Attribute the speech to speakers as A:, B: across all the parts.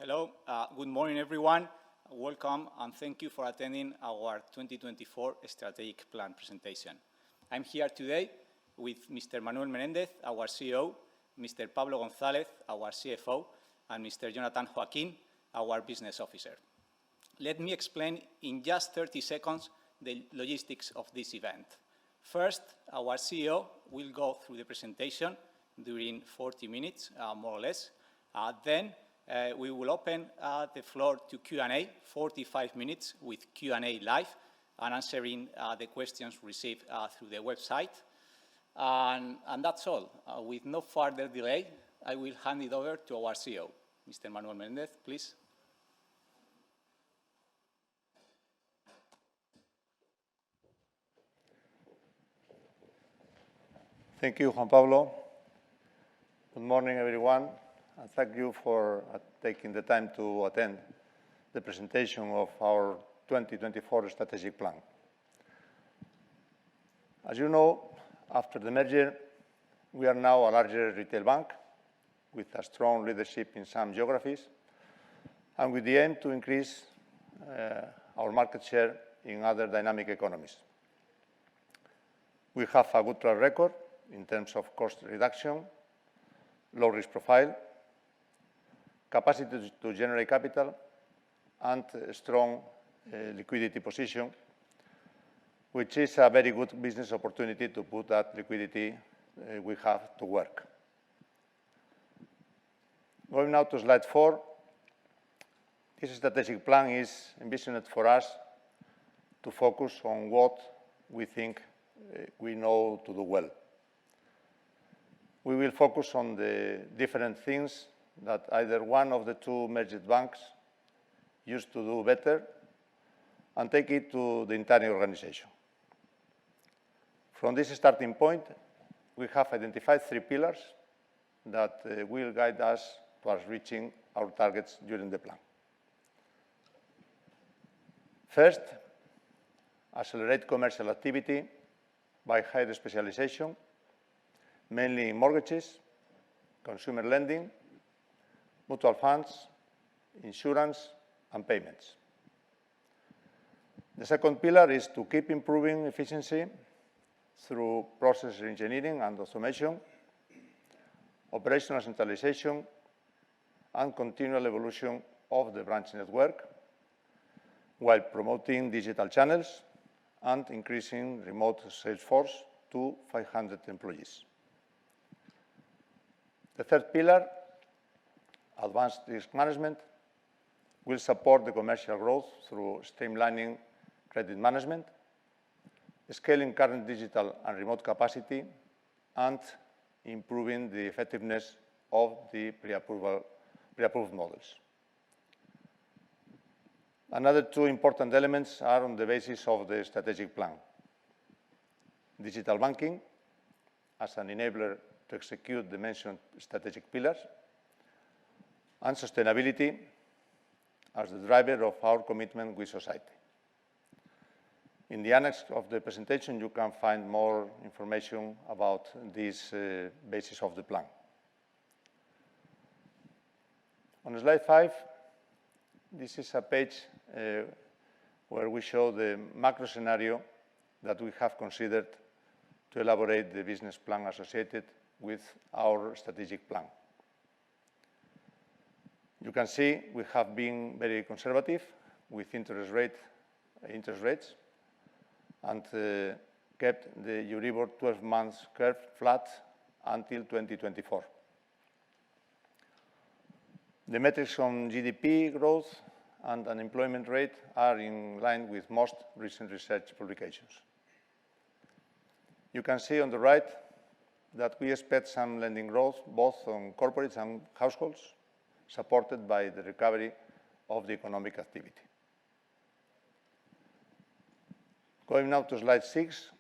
A: Hello, good morning everyone. Welcome and thank you for attending our 2024 strategic plan presentation. I'm here today with Mr. Manuel Menéndez, our CEO, Mr. Pablo González, our CFO, and Mr. Jonathan Joaquín, our business officer. Let me explain in just 30 seconds the logistics of this event. First, our CEO will go through the presentation during 40 minutes, more or less. Then we will open the floor to Q&A, 45 minutes with Q&A live and answering the questions received through the website. And that's all. With no further delay, I will hand it over to our CEO, Mr. Manuel Menéndez, please.
B: Thank you, Juan Pablo. Good morning, everyone, and thank you for taking the time to attend the presentation of our 2024 strategic plan. As you know, after the merger, we are now a larger retail bank with a strong leadership in some geographies and with the aim to increase our market share in other dynamic economies. We have a good track record in terms of cost reduction, low risk profile, capacity to generate capital, and a strong liquidity position, which is a very good business opportunity to put that liquidity we have to work. Going now to slide 4, this strategic plan is envisioned for us to focus on what we think we know to do well. We will focus on the different things that either one of the two merged banks used to do better and take it to the entire organization. From this starting point, we have identified 3 pillars that will guide us towards reaching our targets during the plan. First, accelerate commercial activity by higher specialization, mainly in mortgages, consumer lending, mutual funds, insurance, and payments. The second pillar is to keep improving efficiency through process engineering and automation, operational centralization, and continual evolution of the branch network, while promoting digital channels and increasing remote sales force to 500 employees. The third pillar, advanced risk management, will support the commercial growth through streamlining credit management, scaling current digital and remote capacity, and improving the effectiveness of the pre-approved models. Another 2 important elements are on the basis of the strategic plan: digital banking as an enabler to execute the mentioned strategic pillars, and sustainability as the driver of our commitment with society. In the annex of the presentation, you can find more information about this basis of the plan. On slide 5, this is a page where we show the macro scenario that we have considered to elaborate the business plan associated with our strategic plan. You can see we have been very conservative with interest rates and kept the Euribor 12 months curve flat until 2024. The metrics on GDP growth and unemployment rate are in line with most recent research publications. You can see on the right that we expect some lending growth both on corporates and households, supported by the recovery of the economic activity. Going now to slide 6,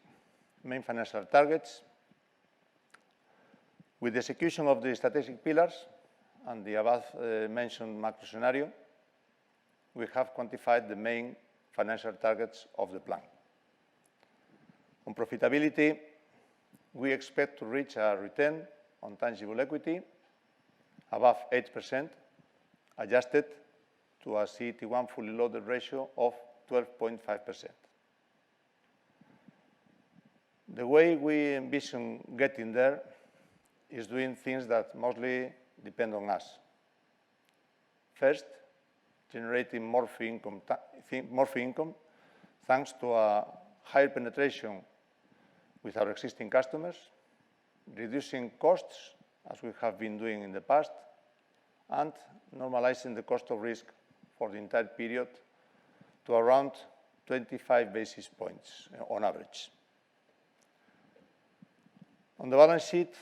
B: main financial targets. With the execution of the strategic pillars and the above mentioned macro scenario, we have quantified the main financial targets of the plan. On profitability, we expect to reach a return on tangible equity above 8% adjusted to a CET1 fully loaded ratio of 12.5%. The way we envision getting there is doing things that mostly depend on us. First, generating more fee income thanks to a higher penetration with our existing customers, reducing costs, as we have been doing in the past, and normalizing the cost of risk for the entire period to around 25 basis points on average. On the balance sheet,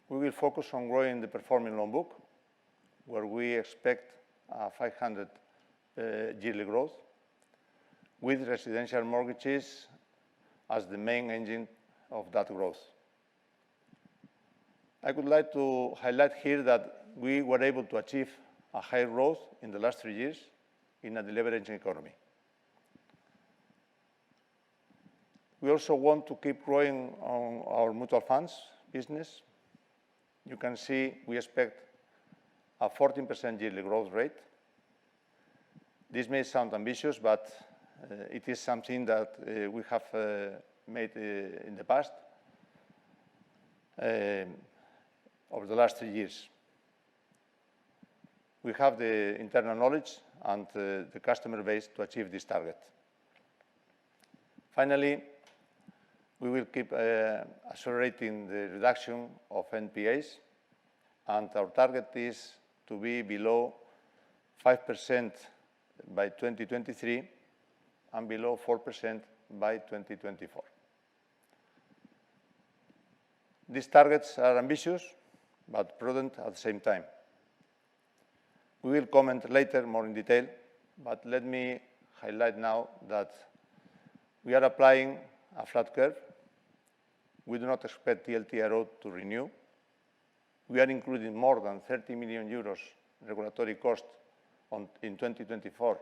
B: we will focus on growing the performing loan book, where we expect 500 yearly growth, with residential mortgages as the main engine of that growth. I would like to highlight here that we were able to achieve a high growth in the last 3 years in a deleveraging economy. We also want to keep growing on our mutual funds business. You can see we expect a 14% yearly growth rate. This may sound ambitious, but it is something that we have made in the past over the last 3 years. We have the internal knowledge and the customer base to achieve this target. Finally, we will keep accelerating the reduction of NPAs, and our target is to be below 5% by 2023 and below 4% by 2024. These targets are ambitious, but prudent at the same time. We will comment later more in detail, but let me highlight now that we are applying a flat curve. We do not expect TLTRO to renew. We are including more than 30 million euros regulatory cost in 2024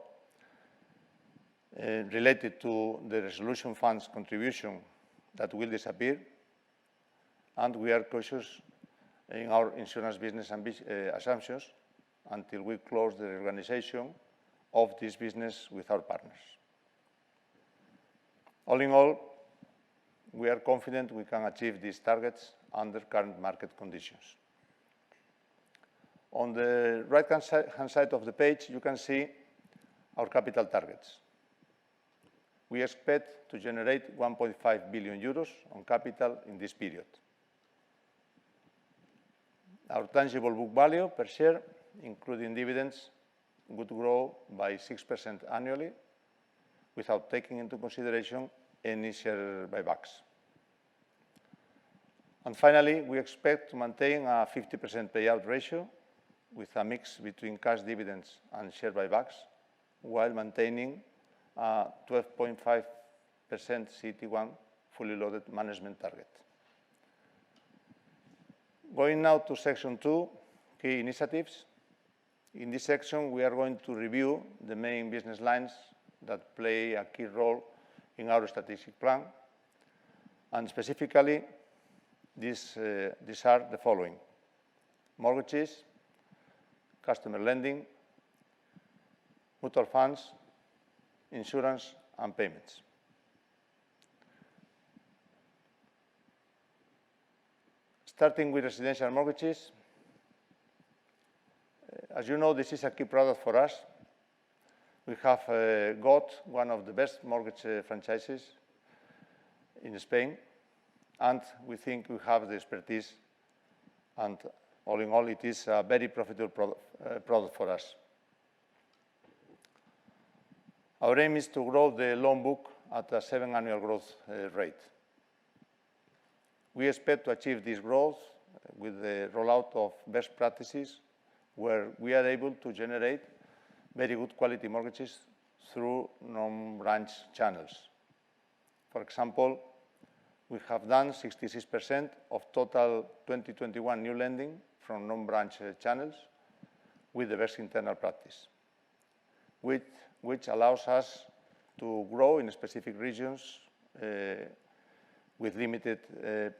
B: related to the resolution funds contribution that will disappear. And we are cautious in our insurance business assumptions until we close the reorganization of this business with our partners. All in all, we are confident we can achieve these targets under current market conditions. On the right-hand side of the page, you can see our capital targets. We expect to generate 1.5 billion euros on capital in this period. Our tangible book value per share, including dividends, would grow by 6% annually without taking into consideration any share buybacks. And finally, we expect to maintain a 50% payout ratio with a mix between cash dividends and share buybacks, while maintaining a 12.5% CET1 fully loaded management target. Going now to section 2, key initiatives. In this section, we are going to review the main business lines that play a key role in our strategic plan. And specifically, these are the following: mortgages, customer lending, mutual funds, insurance, and payments. Starting with residential mortgages, as you know, this is a key product for us. We have got one of the best mortgage franchises in Spain, and we think we have the expertise, and all in all, it is a very profitable product for us. Our aim is to grow the loan book at a 7% annual growth rate. We expect to achieve this growth with the rollout of best practices, where we are able to generate very good quality mortgages through non-branch channels. For example, we have done 66% of total 2021 new lending from non-branch channels with the best internal practice, which allows us to grow in specific regions with limited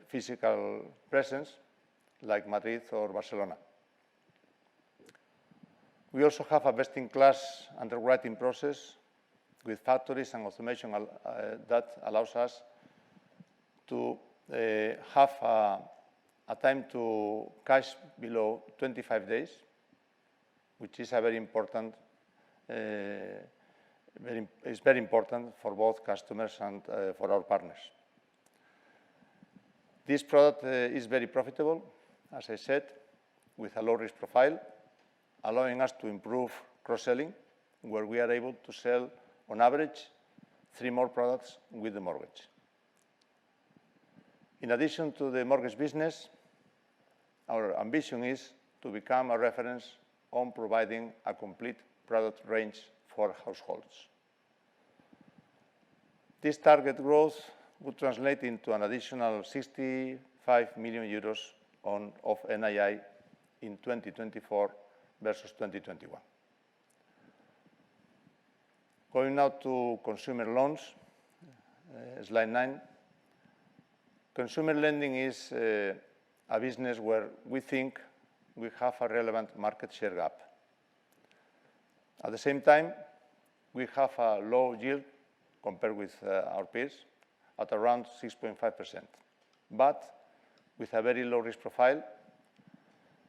B: physical presence, like Madrid or Barcelona. We also have a best-in-class underwriting process with factories and automation that allows us to have a time to cash below 25 days, which is a very important, is very important for both customers and for our partners. This product is very profitable, as I said, with a low risk profile, allowing us to improve cross-selling, where we are able to sell, on average, 3 more products with the mortgage. In addition to the mortgage business, our ambition is to become a reference on providing a complete product range for households. This target growth would translate into an additional 65 million euros of NII in 2024 versus 2021. Going now to consumer loans, slide 9. Consumer lending is a business where we think we have a relevant market share gap. At the same time, we have a low yield compared with our peers at around 6.5%, but with a very low risk profile,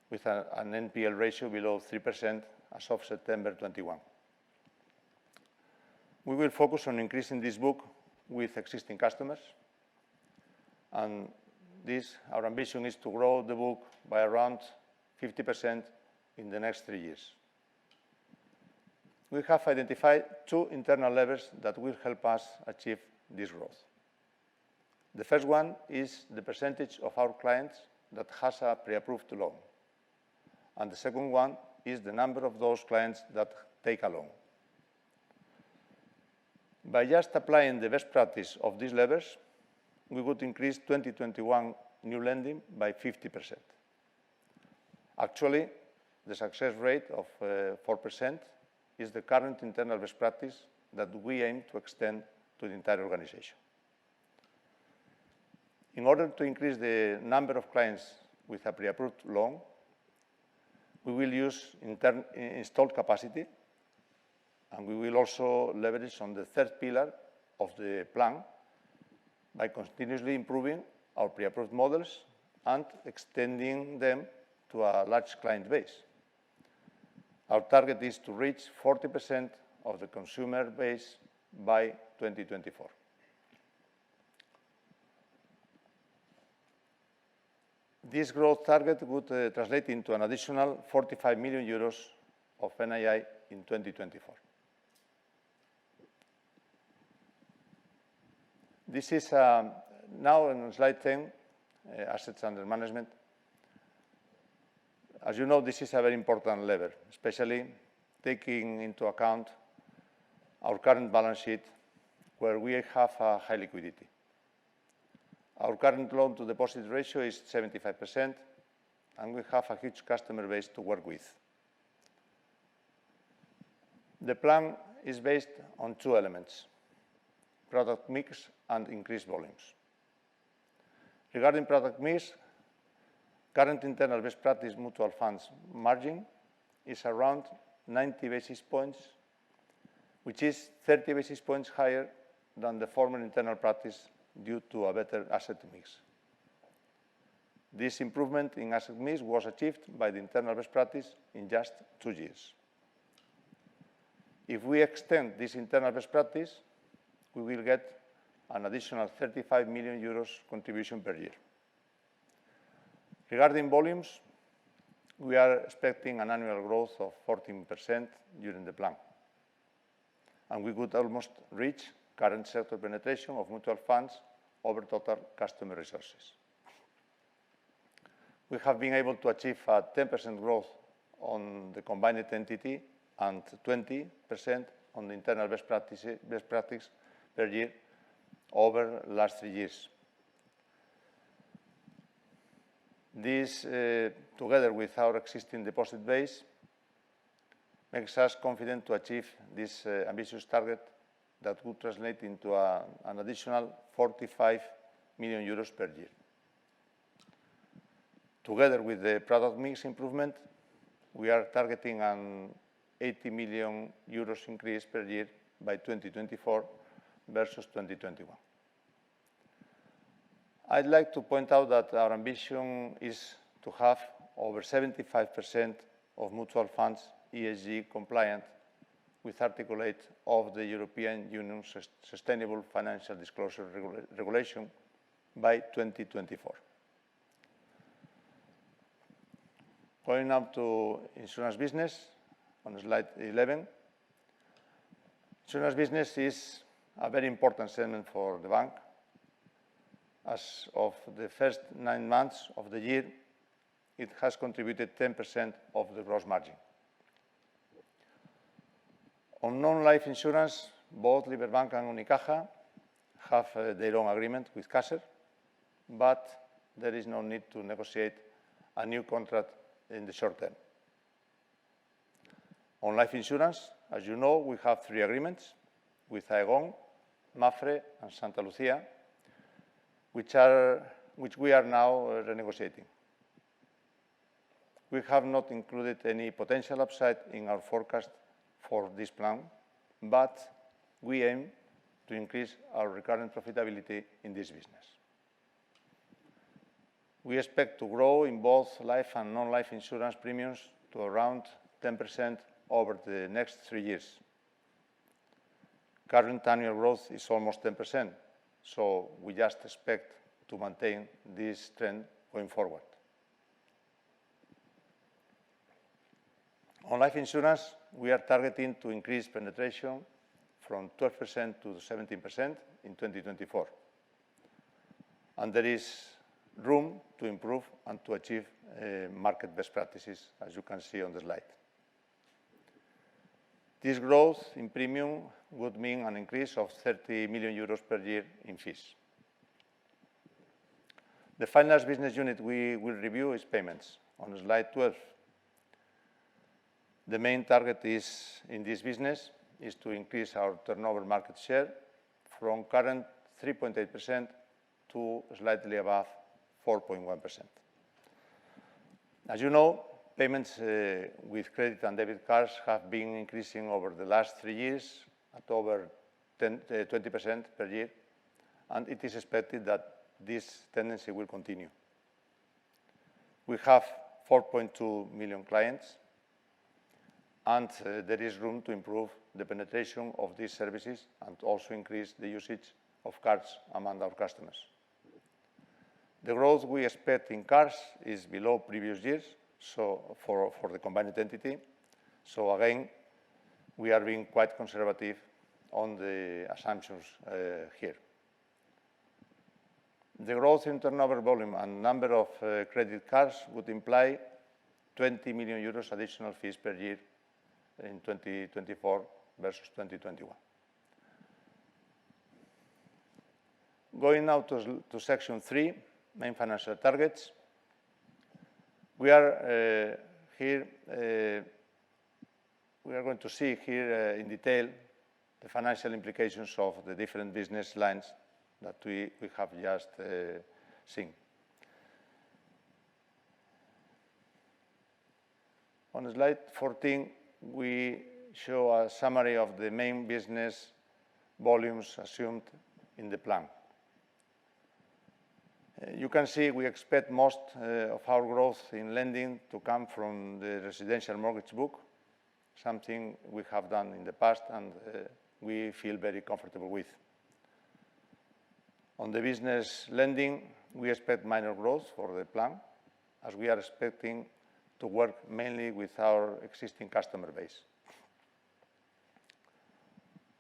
B: with an NPL ratio below 3% as of September 21. We will focus on increasing this book with existing customers, and our ambition is to grow the book by around 50% in the next 3 years. We have identified 2 internal levers that will help us achieve this growth. The first one is the percentage of our clients that has a pre-approved loan. And the second one is the number of those clients that take a loan. By just applying the best practice of these levers, we would increase 2021 new lending by 50%. Actually, the success rate of 4% is the current internal best practice that we aim to extend to the entire organization. In order to increase the number of clients with a pre-approved loan, we will use installed capacity, and we will also leverage on the third pillar of the plan by continuously improving our pre-approved models and extending them to a large client base. Our target is to reach 40% of the consumer base by 2024. This growth target would translate into an additional 45 million euros of NII in 2024. This is now on slide 10, assets under management. As you know, this is a very important lever, especially taking into account our current balance sheet, where we have a high liquidity. Our current loan-to-deposit ratio is 75%, and we have a huge customer base to work with. The plan is based on 2 elements: product mix and increased volumes. Regarding product mix, current internal best practice mutual funds margin is around 90 basis points, which is 30 basis points higher than the former internal practice due to a better asset mix. This improvement in asset mix was achieved by the internal best practice in just 2 years. If we extend this internal best practice, we will get an additional 35 million euros contribution per year. Regarding volumes, we are expecting an annual growth of 14% during the plan, and we could almost reach current sector penetration of mutual funds over total customer resources. We have been able to achieve a 10% growth on the combined entity and 20% on the internal best practice per year over the last 3 years. This, together with our existing deposit base, makes us confident to achieve this ambitious target that would translate into an additional 45 million euros per year. Together with the product mix improvement, we are targeting an 80 million euros increase per year by 2024 versus 2021. I'd like to point out that our ambition is to have over 75% of mutual funds ESG compliant with Article 8 of the European Union's Sustainable Financial Disclosure Regulation by 2024. Going now to insurance business, on slide 11. Insurance business is a very important segment for the bank. As of the first 9 months of the year, it has contributed 10% of the gross margin. On non-life insurance, both Liberbank and Unicaja have their own agreement with Caser, but there is no need to negotiate a new contract in the short term. On life insurance, as you know, we have 3 agreements with Aegon, Mapfre, and Santa Lucía, which we are now renegotiating. We have not included any potential upside in our forecast for this plan, but we aim to increase our recurrent profitability in this business. We expect to grow in both life and non-life insurance premiums to around 10% over the next 3 years. Current annual growth is almost 10%, so we just expect to maintain this trend going forward. On life insurance, we are targeting to increase penetration from 12% to 17% in 2024. And there is room to improve and to achieve market best practices, as you can see on the slide. This growth in premium would mean an increase of 30 million euros per year in fees. The final business unit we will review is payments. On slide 12, the main target in this business is to increase our turnover market share from current 3.8% to slightly above 4.1%. As you know, payments with credit and debit cards have been increasing over the last 3 years at over 20% per year, and it is expected that this tendency will continue. We have 4.2 million clients, and there is room to improve the penetration of these services and also increase the usage of cards among our customers. The growth we expect in cards is below previous years, so for the combined entity. So again, we are being quite conservative on the assumptions here. The growth in turnover volume and number of credit cards would imply 20 million euros additional fees per year in 2024 versus 2021. Going now to section 3, main financial targets. We are going to see here in detail the financial implications of the different business lines that we have just seen. On slide 14, we show a summary of the main business volumes assumed in the plan. You can see we expect most of our growth in lending to come from the residential mortgage book, something we have done in the past and we feel very comfortable with. On the business lending, we expect minor growth for the plan, as we are expecting to work mainly with our existing customer base.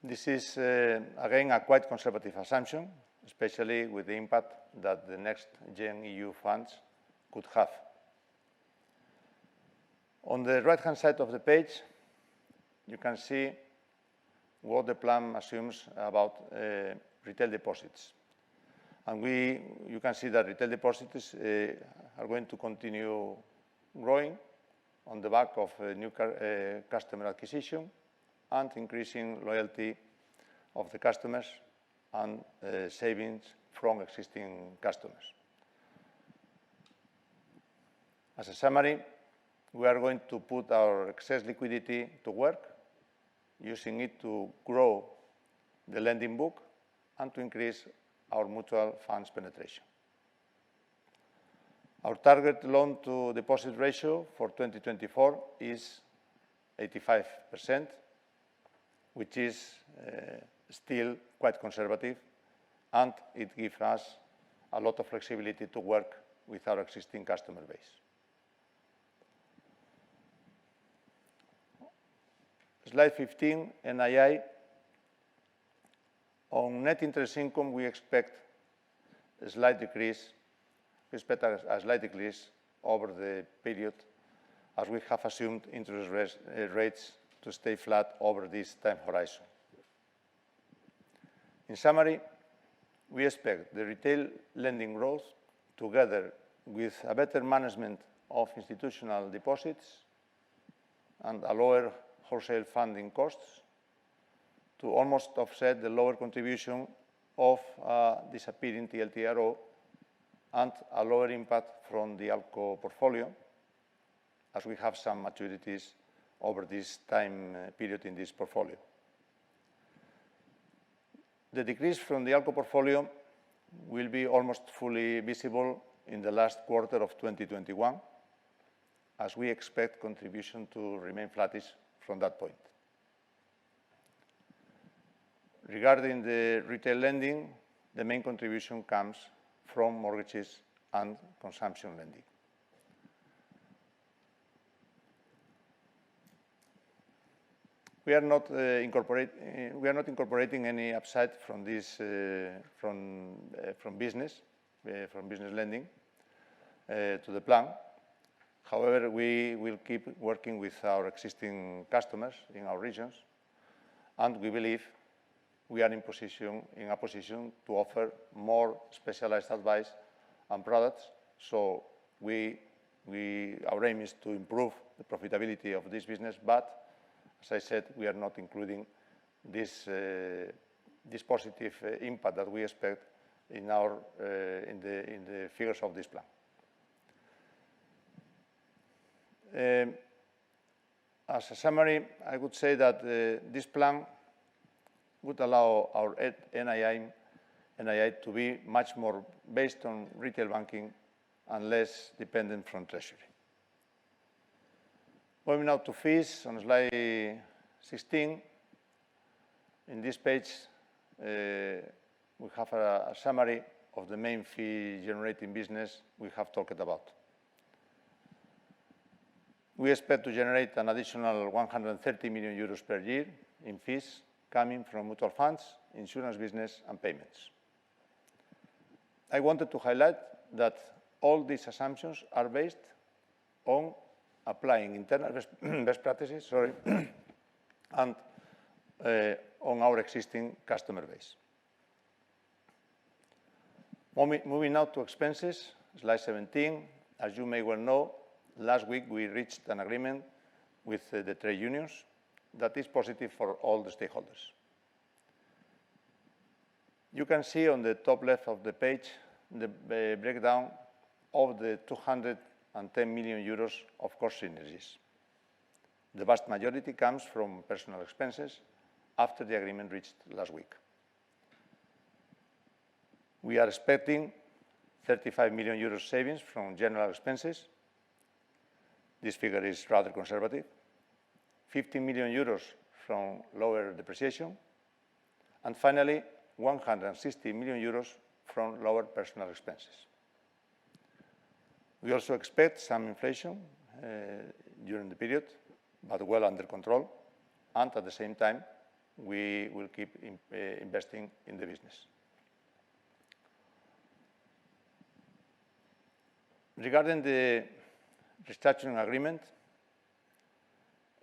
B: This is, again, a quite conservative assumption, especially with the impact that the next Gen EU funds could have. On the right-hand side of the page, you can see what the plan assumes about retail deposits. And you can see that retail deposits are going to continue growing on the back of new customer acquisition and increasing loyalty of the customers and savings from existing customers. As a summary, we are going to put our excess liquidity to work, using it to grow the lending book and to increase our mutual funds penetration. Our target loan-to-deposit ratio for 2024 is 85%, which is still quite conservative, and it gives us a lot of flexibility to work with our existing customer base. Slide 15, NII. On net interest income, we expect a slight decrease. We expect a slight decrease over the period, as we have assumed interest rates to stay flat over this time horizon. In summary, we expect the retail lending growth, together with a better management of institutional deposits and a lower wholesale funding costs, to almost offset the lower contribution of disappearing TLTRO and a lower impact from the ALCO portfolio, as we have some maturities over this time period in this portfolio. The decrease from the ALCO portfolio will be almost fully visible in the last quarter of 2021, as we expect contribution to remain flattish from that point. Regarding the retail lending, the main contribution comes from mortgages and consumption lending. We are not incorporating any upside from this from business lending to the plan. However, we will keep working with our existing customers in our regions, and we believe we are in a position to offer more specialized advice and products. So our aim is to improve the profitability of this business, but as I said, we are not including this positive impact that we expect in the figures of this plan. As a summary, I would say that this plan would allow our NII to be much more based on retail banking and less dependent from treasury. Moving now to fees on slide 16. In this page, we have a summary of the main fee-generating business we have talked about. We expect to generate an additional 130 million euros per year in fees coming from mutual funds, insurance business, and payments. I wanted to highlight that all these assumptions are based on applying internal best practices, and on our existing customer base. Moving now to expenses, slide 17. As you may well know, last week we reached an agreement with the trade unions that is positive for all the stakeholders. You can see on the top left of the page the breakdown of the 210 million euros of cost synergies. The vast majority comes from personal expenses after the agreement reached last week. We are expecting 35 million euros savings from general expenses. This figure is rather conservative. 50 million euros from lower depreciation. And finally, 160 million euros from lower personal expenses. We also expect some inflation during the period, but well under control. And at the same time, we will keep investing in the business. Regarding the restructuring agreement,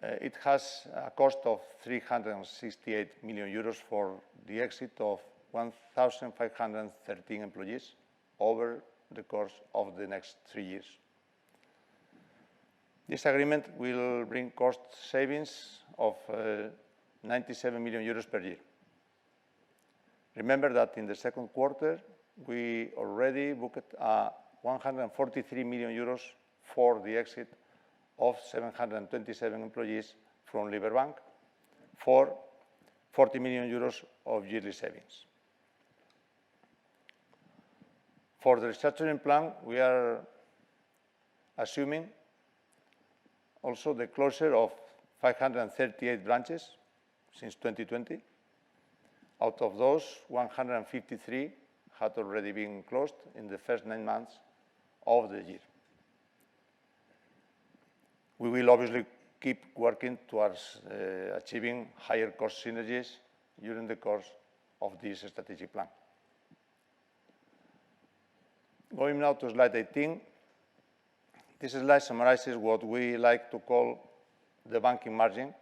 B: it has a cost of 368 million euros for the exit of 1,513 employees over the course of the next 3 years. This agreement will bring cost savings of 97 million euros per year. Remember that in the second quarter, we already booked 143 million euros for the exit of 727 employees from Liberbank for 40 million euros of yearly savings. For the restructuring plan, we are assuming also the closure of 538 branches since 2020. Out of those, 153 had already been closed in the first 9 months of the year. We will obviously keep working towards achieving higher cost synergies during the course of this strategic plan. Going now to slide 18. This slide summarizes what we like to call the banking margin,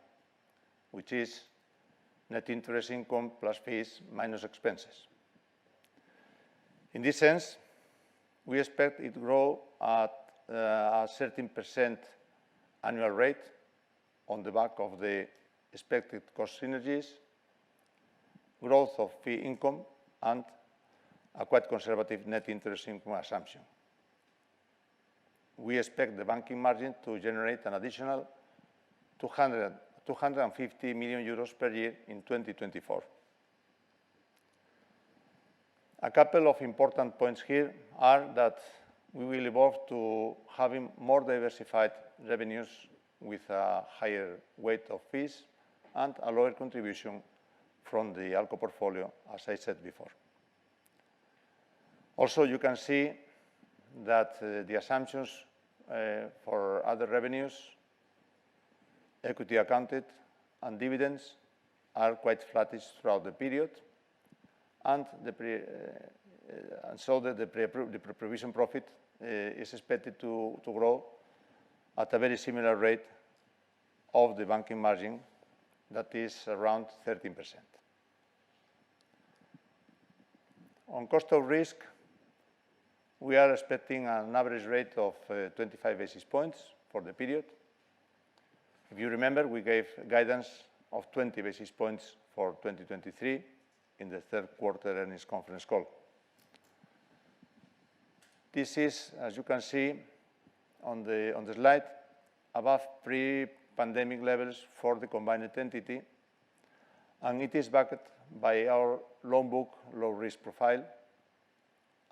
B: which is net interest income plus fees minus expenses. In this sense, we expect it to grow at a 13% annual rate on the back of the expected cost synergies, growth of fee income, and a quite conservative net interest income assumption. We expect the banking margin to generate an additional 250 million euros per year in 2024. A couple of important points here are that we will evolve to having more diversified revenues with a higher weight of fees and a lower contribution from the ALCO portfolio, as I said before. Also, you can see that the assumptions for other revenues, equity accounted, and dividends are quite flattish throughout the period, and so the pre-provision profit is expected to grow at a very similar rate of the banking margin, that is around 13%. On cost of risk, we are expecting an average rate of 25 basis points for the period. If you remember, we gave guidance of 20 basis points for 2023 in the third quarter earnings conference call. This is, as you can see on the slide, above pre-pandemic levels for the combined entity, and it is backed by our loan book, low risk profile,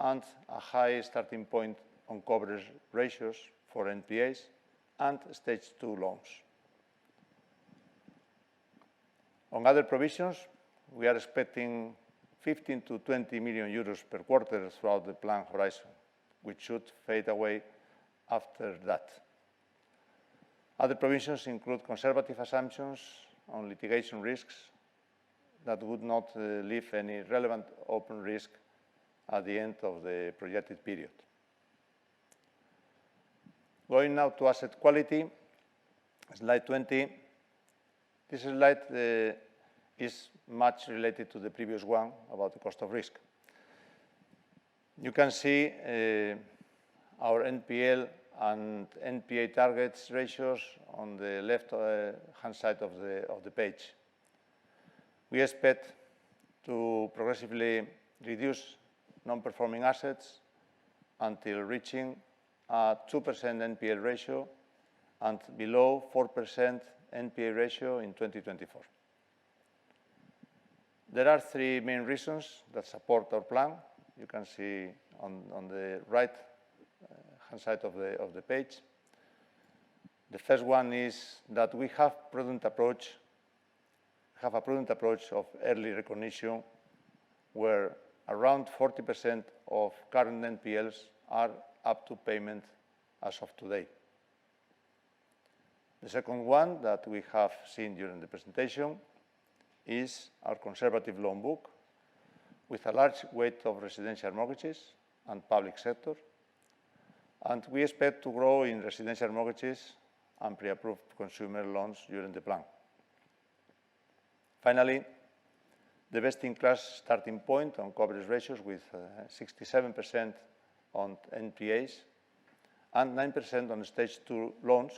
B: and a high starting point on coverage ratios for NPAs and stage 2 loans. On other provisions, we are expecting 15 to 20 million euros per quarter throughout the plan horizon, which should fade away after that. Other provisions include conservative assumptions on litigation risks that would not leave any relevant open risk at the end of the projected period. Going now to asset quality, slide 20. This slide is much related to the previous one about the cost of risk. You can see our NPL and NPA targets ratios on the left-hand side of the page. We expect to progressively reduce non-performing assets until reaching a 2% NPL ratio and below 4% NPA ratio in 2024. There are three main reasons that support our plan. You can see on the right-hand side of the page. The first one is that we have a prudent approach of early recognition, where around 40% of current NPLs are up to payment as of today. The second one that we have seen during the presentation is our conservative loan book, with a large weight of residential mortgages and public sector, and we expect to grow in residential mortgages and pre-approved consumer loans during the plan. Finally, the best-in-class starting point on coverage ratios with 67% on NPAs and 9% on stage 2 loans,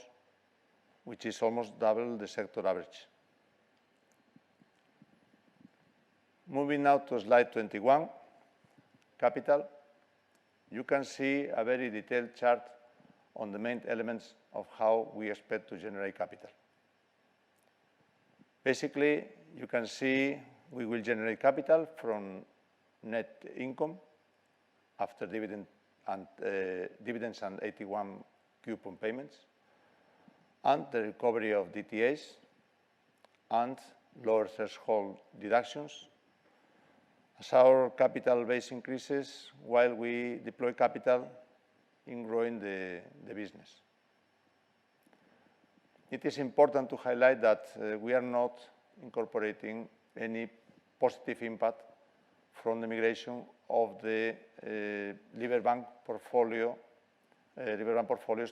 B: which is almost double the sector average. Moving now to slide 21, capital. You can see a very detailed chart on the main elements of how we expect to generate capital. Basically, you can see we will generate capital from net income after dividends and AT1 coupon payments, and the recovery of DTAs and lower threshold deductions as our capital base increases while we deploy capital in growing the business. It is important to highlight that we are not incorporating any positive impact from the migration of the Liberbank portfolios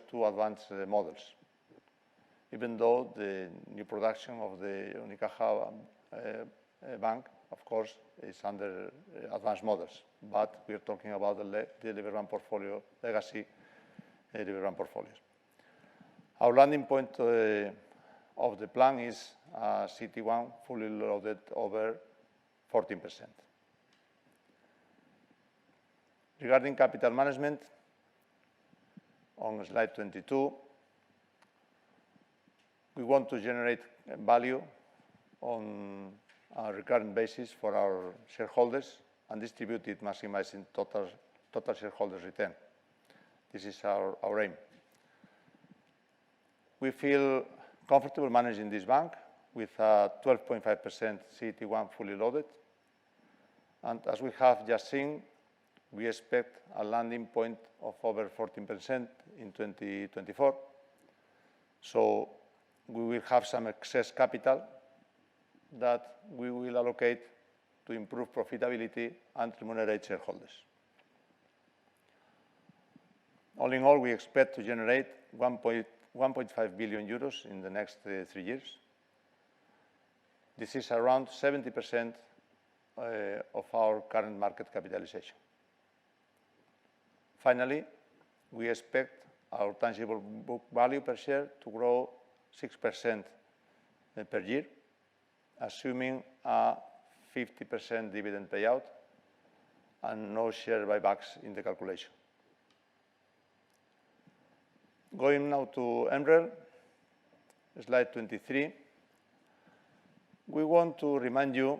B: to advanced models, even though the new production of the Unicaja bank, of course, is under advanced models. But we are talking about the Liberbank portfolio, legacy Liberbank portfolios. Our landing point of the plan is CET1 fully loaded over 14%. Regarding capital management, on slide 22, we want to generate value on a recurrent basis for our shareholders and distribute it, maximizing total shareholders' return. This is our aim. We feel comfortable managing this bank with a 12.5% CET1 fully loaded. And as we have just seen, we expect a landing point of over 14% in 2024. So we will have some excess capital that we will allocate to improve profitability and remunerate shareholders. All in all, we expect to generate 1.5 billion euros in the next 3 years. This is around 70% of our current market capitalization. Finally, we expect our tangible book value per share to grow 6% per year, assuming a 50% dividend payout and no share buybacks in the calculation. Going now to MREL, slide 23, we want to remind you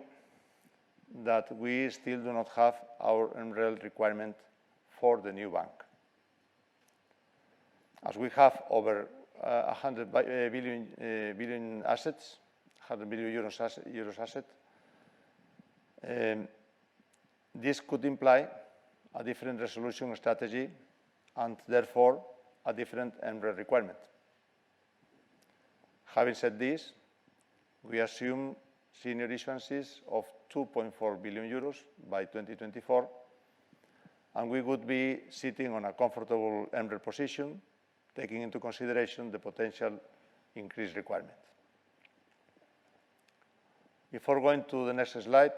B: that we still do not have our MREL requirement for the new bank. As we have over 100 billion assets, 100 billion euros asset, this could imply a different resolution strategy and therefore a different MREL requirement. Having said this, we assume senior issuances of 2.4 billion euros by 2024, and we would be sitting on a comfortable MREL position, taking into consideration the potential increased requirement. Before going to the next slide,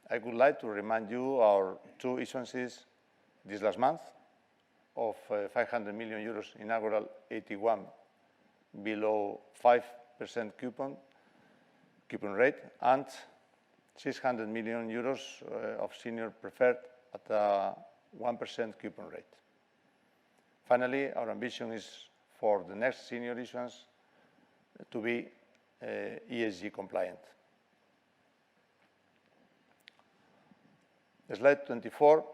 B: I would like to remind you our 2 issuances this last month of 500 million euros inaugural AT1 below 5% coupon rate and 600 million euros of senior preferred at a 1% coupon rate. Finally, our ambition is for the next senior issuance to be ESG compliant. Slide 24,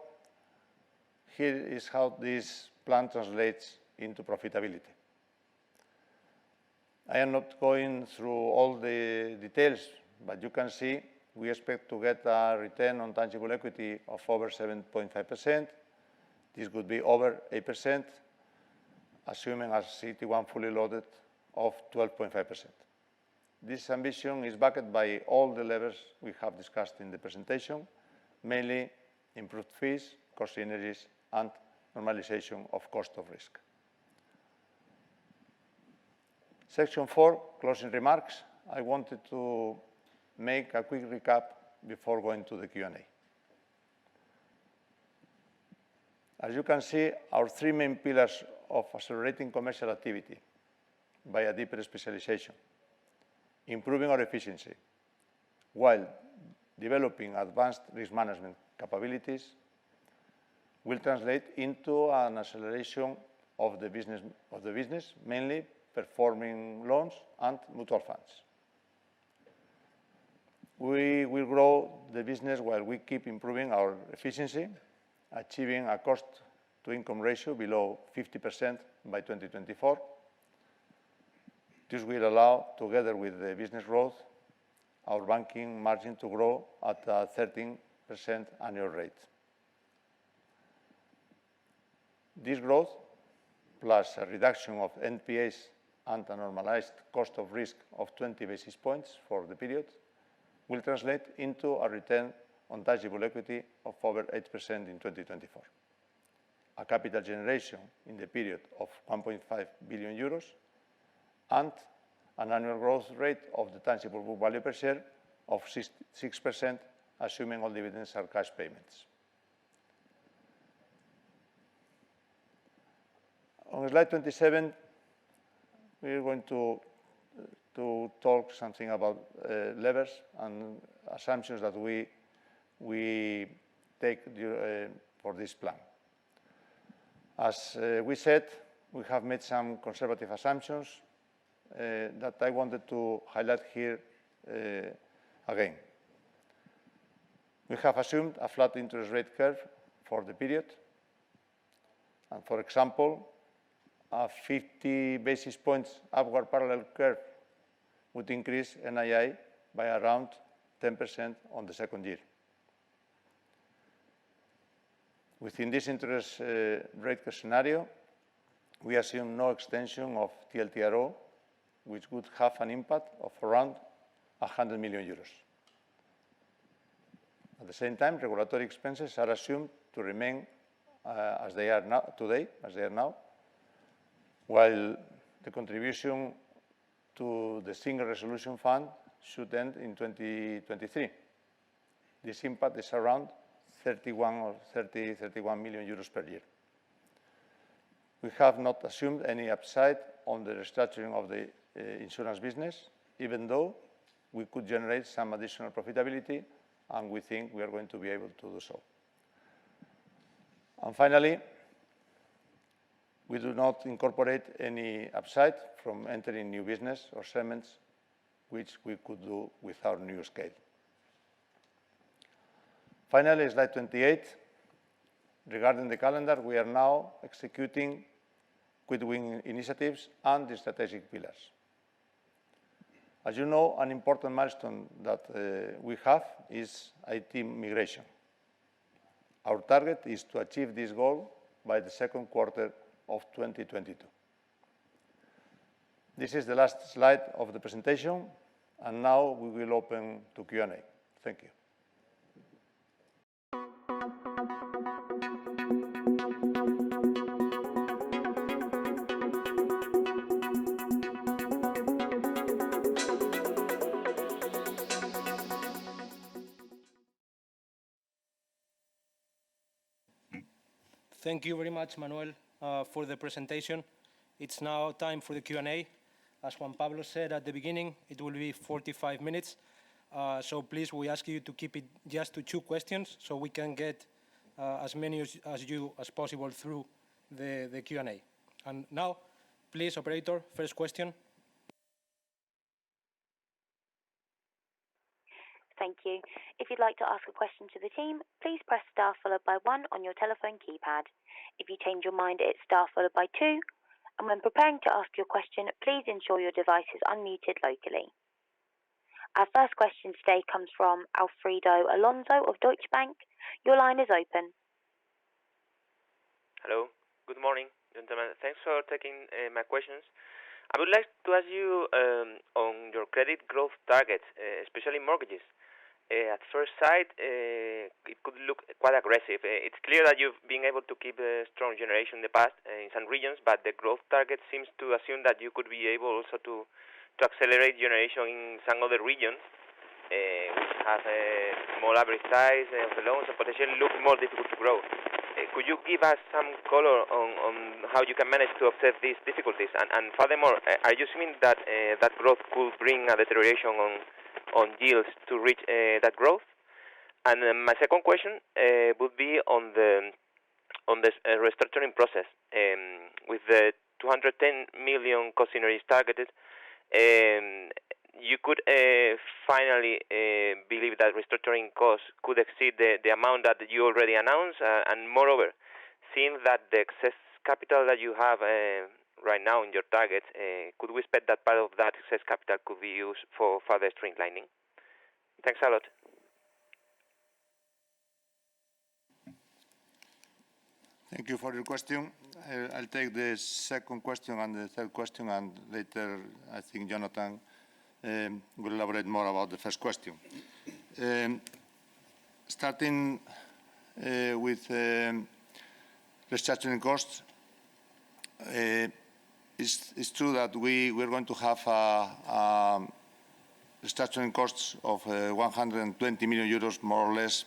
B: here is how this plan translates into profitability. I am not going through all the details, but you can see we expect to get a return on tangible equity of over 7.5%. This would be over 8%, assuming a CET1 fully loaded of 12.5%. This ambition is backed by all the levers we have discussed in the presentation, mainly improved fees, cost synergies, and normalization of cost of risk. Section 4, closing remarks. I wanted to make a quick recap before going to the Q&A. As you can see, our 3 main pillars of accelerating commercial activity by a deeper specialization, improving our efficiency, while developing advanced risk management capabilities, will translate into an acceleration of the business, mainly performing loans and mutual funds. We will grow the business while we keep improving our efficiency, achieving a cost-to-income ratio below 50% by 2024. This will allow, together with the business growth, our banking margin to grow at a 13% annual rate. This growth, plus a reduction of NPAs and a normalized cost of risk of 20 basis points for the period, will translate into a return on tangible equity of over 8% in 2024, a capital generation in the period of 1.5 billion euros, and an annual growth rate of the tangible book value per share of 6%, assuming all dividends are cash payments. On slide 27, we are going to talk something about levers and assumptions that we take for this plan. As we said, we have made some conservative assumptions that I wanted to highlight here again. We have assumed a flat interest rate curve for the period. And for example, a 50 basis points upward parallel curve would increase NII by around 10% on the second year. Within this interest rate scenario, we assume no extension of TLTRO, which would have an impact of around 100 million euros. At the same time, regulatory expenses are assumed to remain as they are now, while the contribution to the Single Resolution Fund should end in 2023. This impact is around 31 million euros per year. We have not assumed any upside on the restructuring of the insurance business, even though we could generate some additional profitability, and we think we are going to be able to do so. And finally, we do not incorporate any upside from entering new business or segments, which we could do with our new scale. Finally, slide 28. Regarding the calendar, we are now executing quick-win initiatives and the strategic pillars. As you know, an important milestone that we have is IT migration. Our target is to achieve this goal by the second quarter of 2022. This is the last slide of the presentation, and now we will open to Q&A. Thank you.
C: Thank you very much, Manuel, for the presentation. It's now time for the Q&A. As Juan Pablo said at the beginning, it will be 45 minutes. So please, we ask you to keep it just to 2 questions so we can get as many as you as possible through the Q&A. And now, please, operator, first question.
D: Thank you. If you'd like to ask a question to the team, please press star followed by 1 on your telephone keypad. If you change your mind, it's star followed by 2. And when preparing to ask your question, please ensure your device is unmuted locally. Our first question today comes from Alfredo Alonso of Deutsche Bank. Your line is open.
E: Hello. Good morning, gentlemen. Thanks for taking my questions. I would like to ask you on your credit growth targets, especially mortgages. At first sight, it could look quite aggressive. It's clear that you've been able to keep a strong generation in the past in some regions, but the growth target seems to assume that you could be able also to accelerate generation in some other regions, which have a small average size of the loans and potentially look more difficult to grow. Could you give us some color on how you can manage to offset these difficulties? And furthermore, are you assuming that that growth could bring a deterioration on yields to reach that growth? And my second question would be on on the restructuring process. With the 210 million cost synergies targeted, you could finally believe that restructuring costs could exceed the amount that you already announced, and moreover, seeing that the excess capital that you have right now in your targets, could we expect that part of that excess capital could be used for further streamlining? Thanks a lot.
B: Thank you for your question. I'll take the second question and the third question, and later I think Jonathan will elaborate more about the first question. Starting with restructuring costs, it's true that we're going to have restructuring costs of 120 million euros, more or less,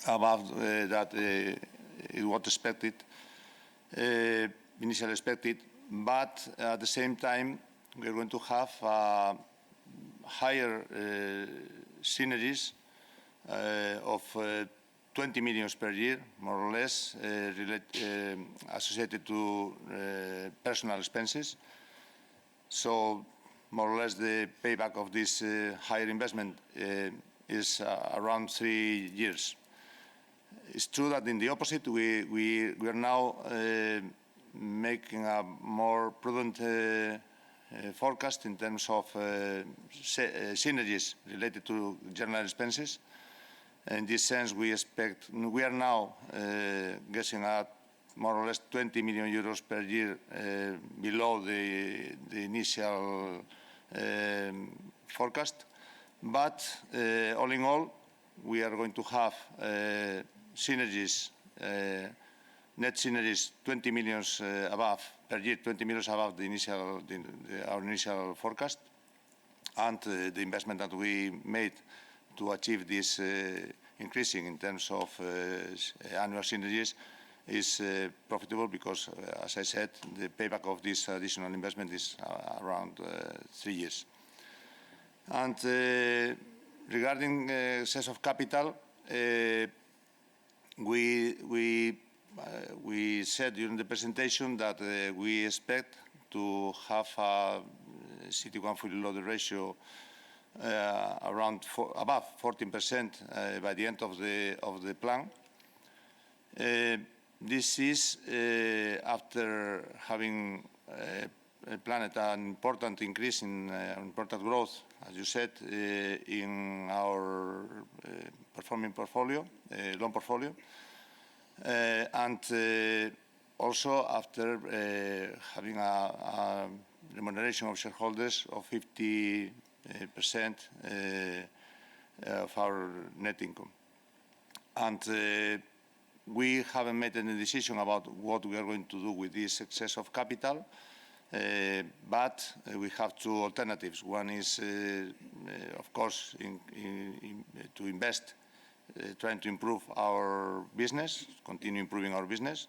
B: above that it was expected, initially expected. But at the same time, we're going to have higher synergies of 20 million per year, more or less, associated to personal expenses. So more or less the payback of this higher investment is around 3 years. It's true that in the opposite, we are now making a more prudent forecast in terms of synergies related to general expenses. In this sense, we are now guessing at more or less 20 million euros per year below the initial forecast. But all in all, we are going to have synergies, net synergies, 20 million above per year, 20 million above our initial forecast, and the investment that we made to achieve this increasing in terms of annual synergies is profitable because, as I said, the payback of this additional investment is around 3 years. And regarding excess of capital, we said during the presentation that we expect to have a CET1 fully loaded ratio above 14% by the end of the plan. This is after having planned an important increase in important growth, as you said, in our performing portfolio, loan portfolio, and also after having a remuneration of shareholders of 50% of our net income. And we haven't made any decision about what we are going to do with this excess of capital, but we have two alternatives. One is, of course, to invest, trying to improve our business, continue improving our business,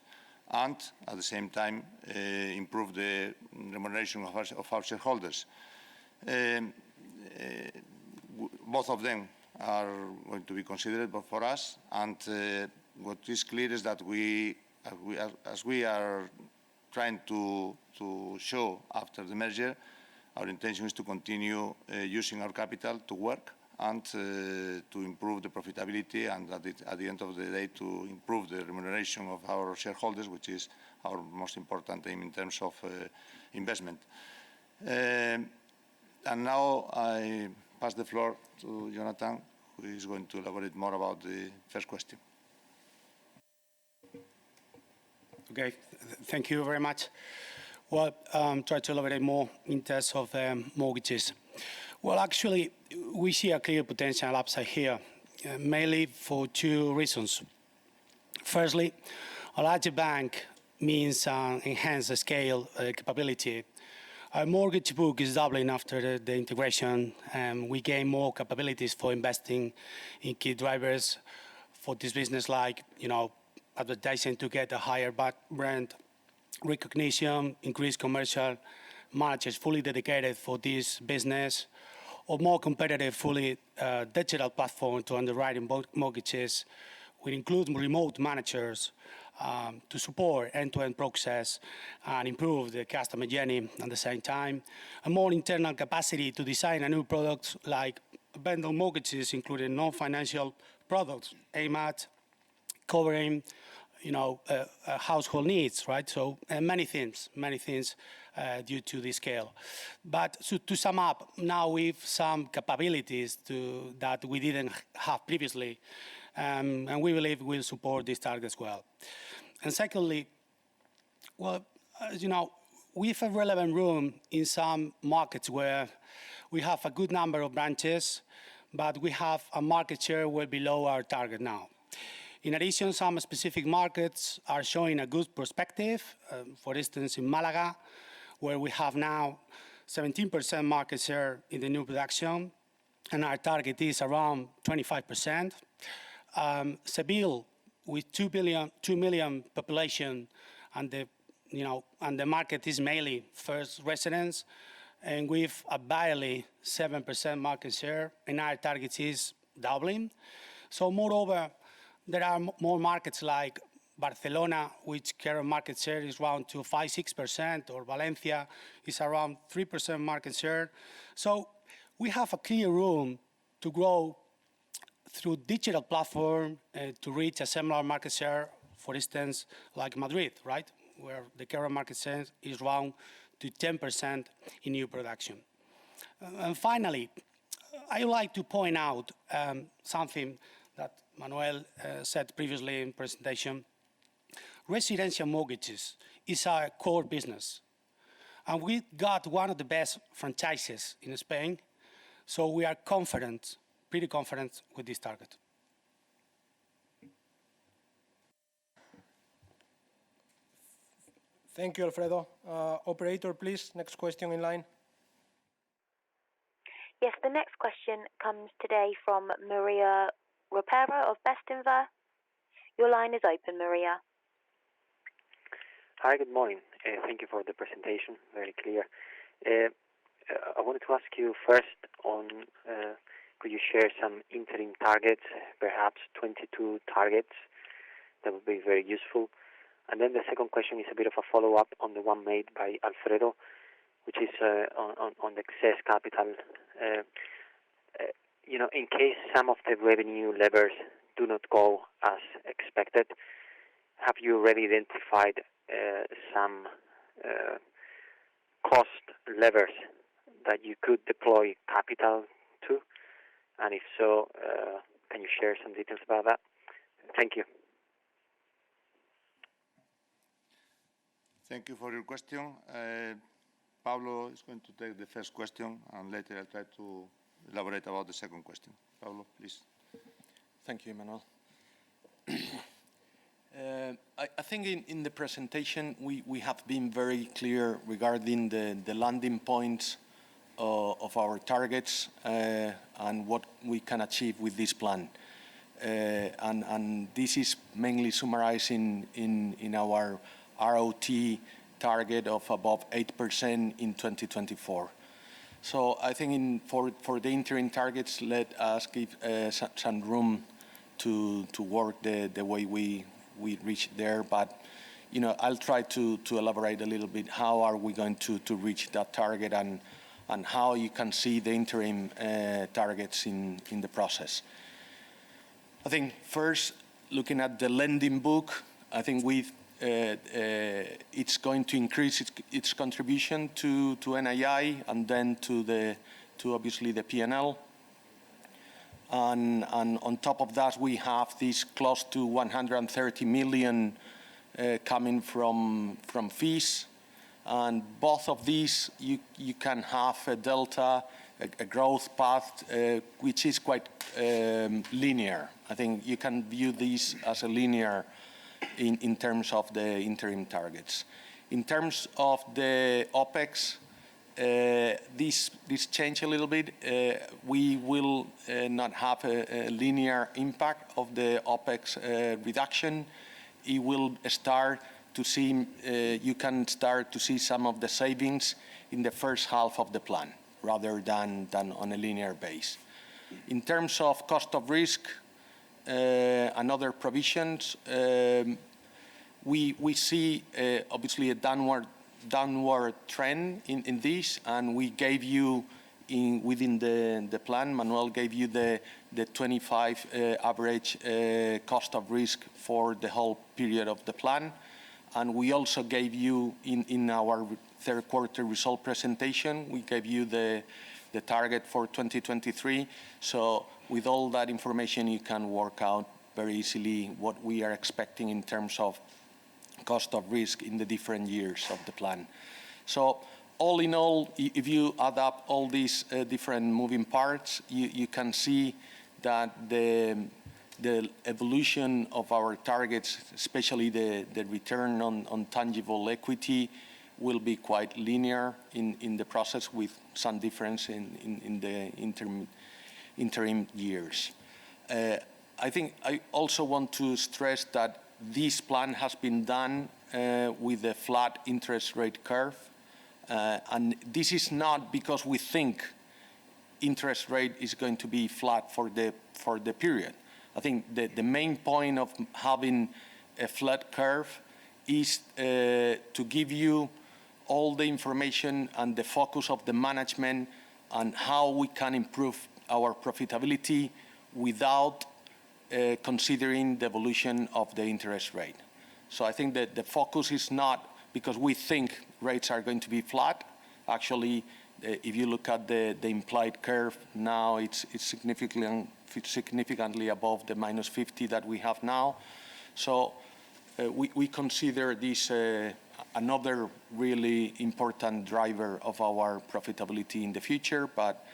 B: and at the same time improve the remuneration of our shareholders. Both of them are going to be considered for us, and what is clear is that as we are trying to show after the merger, our intention is to continue using our capital to work and to improve the profitability, and at the end of the day to improve the remuneration of our shareholders, which is our most important aim in terms of investment. And now I pass the floor to Jonathan, who is going to elaborate more about the first question.
F: Okay, thank you very much. Well, try to elaborate more in terms of mortgages. Well, actually, we see a clear potential upside here, mainly for two reasons. Firstly, a larger bank means enhanced scale capability. Our mortgage book is doubling after the integration, and we gain more capabilities for investing in key drivers for this business, like, advertising to get a higher brand recognition, increased commercial managers fully dedicated for this business, or more competitive, fully digital platform to underwriting mortgages, which includes remote managers to support end-to-end process and improve the customer journey at the same time, and more internal capacity to design a new product like bundle mortgages, including non-financial products aimed at covering, household needs, right? So many things due to the scale. But to sum up, now with some capabilities that we didn't have previously, and we believe will support this target well. And secondly, well, as you know, we have a relevant room in some markets where we have a good number of branches, but we have a market share well below our target now. In addition, some specific markets are showing a good perspective. For instance, in Malaga, where we have now 17% market share in the new production, and our target is around 25%. Seville, with 2 million population, and the market is mainly first residents, and with a barely 7% market share, and our target is doubling. So moreover, there are more markets like Barcelona, which current market share is around to 5-6%, or Valencia is around 3% market share. So we have a clear room to grow through digital platform to reach a similar market share, for instance, like Madrid, right, where the current market share is around to 10% in new production. And finally, I would like to point out something that Manuel said previously in presentation. Residential mortgages is our core business. And we got one of the best franchises in Spain, so we are confident, pretty confident with this target.
C: Thank you, Alfredo. Operator, please, next question in line.
D: Yes, the next question comes today from Maria Ropero of Bestinver. Your line is open, Maria.
G: Hi, good morning. Thank you for the presentation, very clear. I wanted to ask you first on, could you share some interim targets, perhaps 22 targets? That would be very useful. And then the second question is a bit of a follow-up on the one made by Alfredo, which is on the excess capital. In case some of the revenue levers do not go as expected, have you already identified some cost levers that you could deploy capital to? And if so, can you share some details about that? Thank you.
B: Thank you for your question. Pablo is going to take the first question, and later I'll try to elaborate about the second question. Pablo, please.
H: Thank you, Manuel. I think in the presentation we have been very clear regarding the landing points of our targets and what we can achieve with this plan. And this is mainly summarized in our ROT target of above 8% in 2024. So I think for the interim targets, let us give some room to work the way we reach there. But I'll try to elaborate a little bit how are we going to reach that target and how you can see the interim targets in the process. I think first, looking at the lending book, I think it's going to increase its contribution to NII and then to obviously the P&L. And on top of that, we have this close to 130 million coming from fees. And both of these, you can have a delta, a growth path, which is quite linear. I think you can view these as a linear in terms of the interim targets. In terms of the OPEX, this change a little bit. We will not have a linear impact of the OPEX reduction. It will start to see, you can start to see some of the savings in the first half of the plan, rather than on a linear base. In terms of cost of risk and other provisions, we see obviously a downward trend in this, and we gave you within the plan. Manuel gave you the 25 average cost of risk for the whole period of the plan, and we also gave you in our third quarter result presentation, we gave you the target for 2023. So with all that information, you can work out very easily what we are expecting in terms of cost of risk in the different years of the plan. So all in all, if you add up all these different moving parts, you can see that the evolution of our targets, especially the return on tangible equity, will be quite linear in the process, with some difference in the interim years. I think I also want to stress that this plan has been done with a flat interest rate curve. And this is not because we think interest rate is going to be flat for the period. I think the main point of having a flat curve is to give you all the information and the focus of the management on how we can improve our profitability without considering the evolution of the interest rate. So I think that the focus is not because we think rates are going to be flat. Actually, if you look at the implied curve now, it's significantly above the -50 that we have now. So we consider this another really important driver of our profitability in the future, but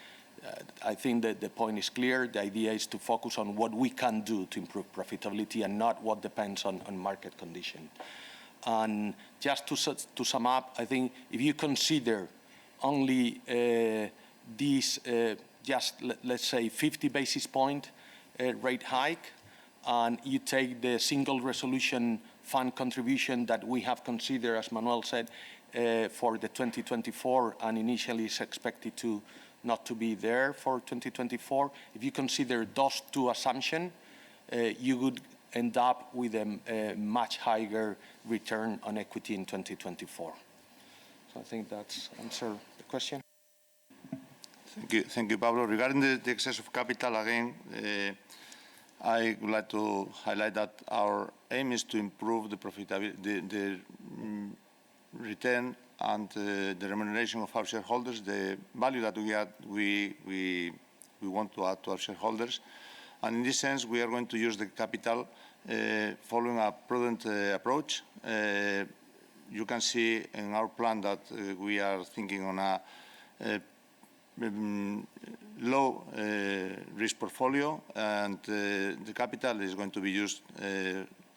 H: I think that the point is clear. The idea is to focus on what we can do to improve profitability and not what depends on market condition. And just to sum up, I think if you consider only this, let's say 50 basis point rate hike, and you take the single resolution fund contribution that we have considered, as Manuel said, for the 2024, and initially is expected to not to be there for 2024. If you consider those two assumptions, you would end up with a much higher return on equity in 2024. So I think that's answered the question.
B: Thank you, Pablo. Regarding the excess of capital, again, I would like to highlight that our aim is to improve the profitability, the return and the remuneration of our shareholders, the value that we want to add to our shareholders. And in this sense, we are going to use the capital following a prudent approach. You can see in our plan that we are thinking on a low risk portfolio, and the capital is going to be used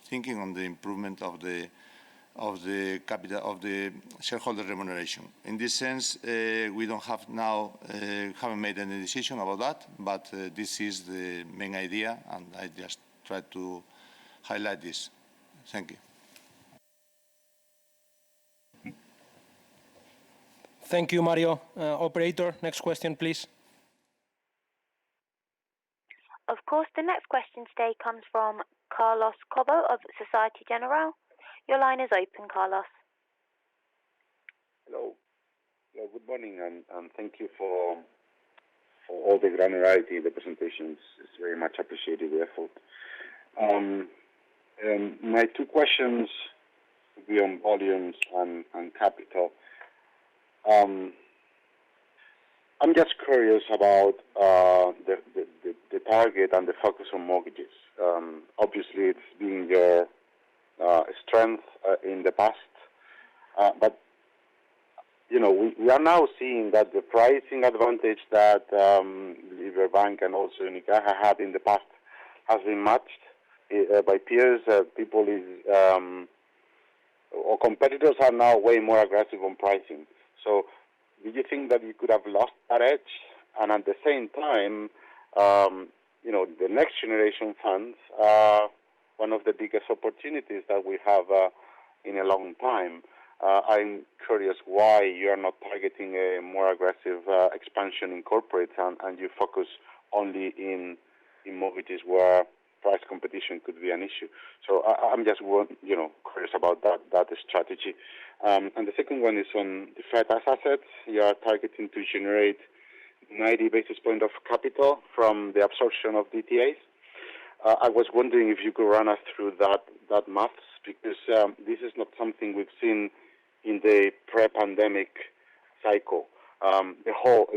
B: thinking on the improvement of the capital of the shareholder remuneration. In this sense, we don't have now haven't made any decision about that, but this is the main idea, and I just try to highlight this. Thank you.
C: Thank you, Mario. Operator, next question, please.
D: Of course, the next question today comes from Carlos Cobo of Societe Generale. Your line is open, Carlos.
I: Hello. Good morning, and thank you for all the granularity in the presentations. It's very much appreciated, the effort. My two questions will be on volumes and capital. I'm just curious about the target and the focus on mortgages. Obviously, it's been your strength in the past, but you know, we are now seeing that the pricing advantage that Liberbank and also Unicaja had in the past has been matched by peers. Or competitors are now way more aggressive on pricing. So, do you think that you could have lost that edge? And at the same time, you know, the next generation funds are one of the biggest opportunities that we have in a long time. I'm curious why you are not targeting a more aggressive expansion in corporates and you focus only in mortgages where price competition could be an issue. So I'm just curious about that strategy. And the second one is on deferred tax assets. You are targeting to generate 90 basis points of capital from the absorption of DTAs. I was wondering if you could run us through that maths, because this is not something we've seen in the pre-pandemic cycle.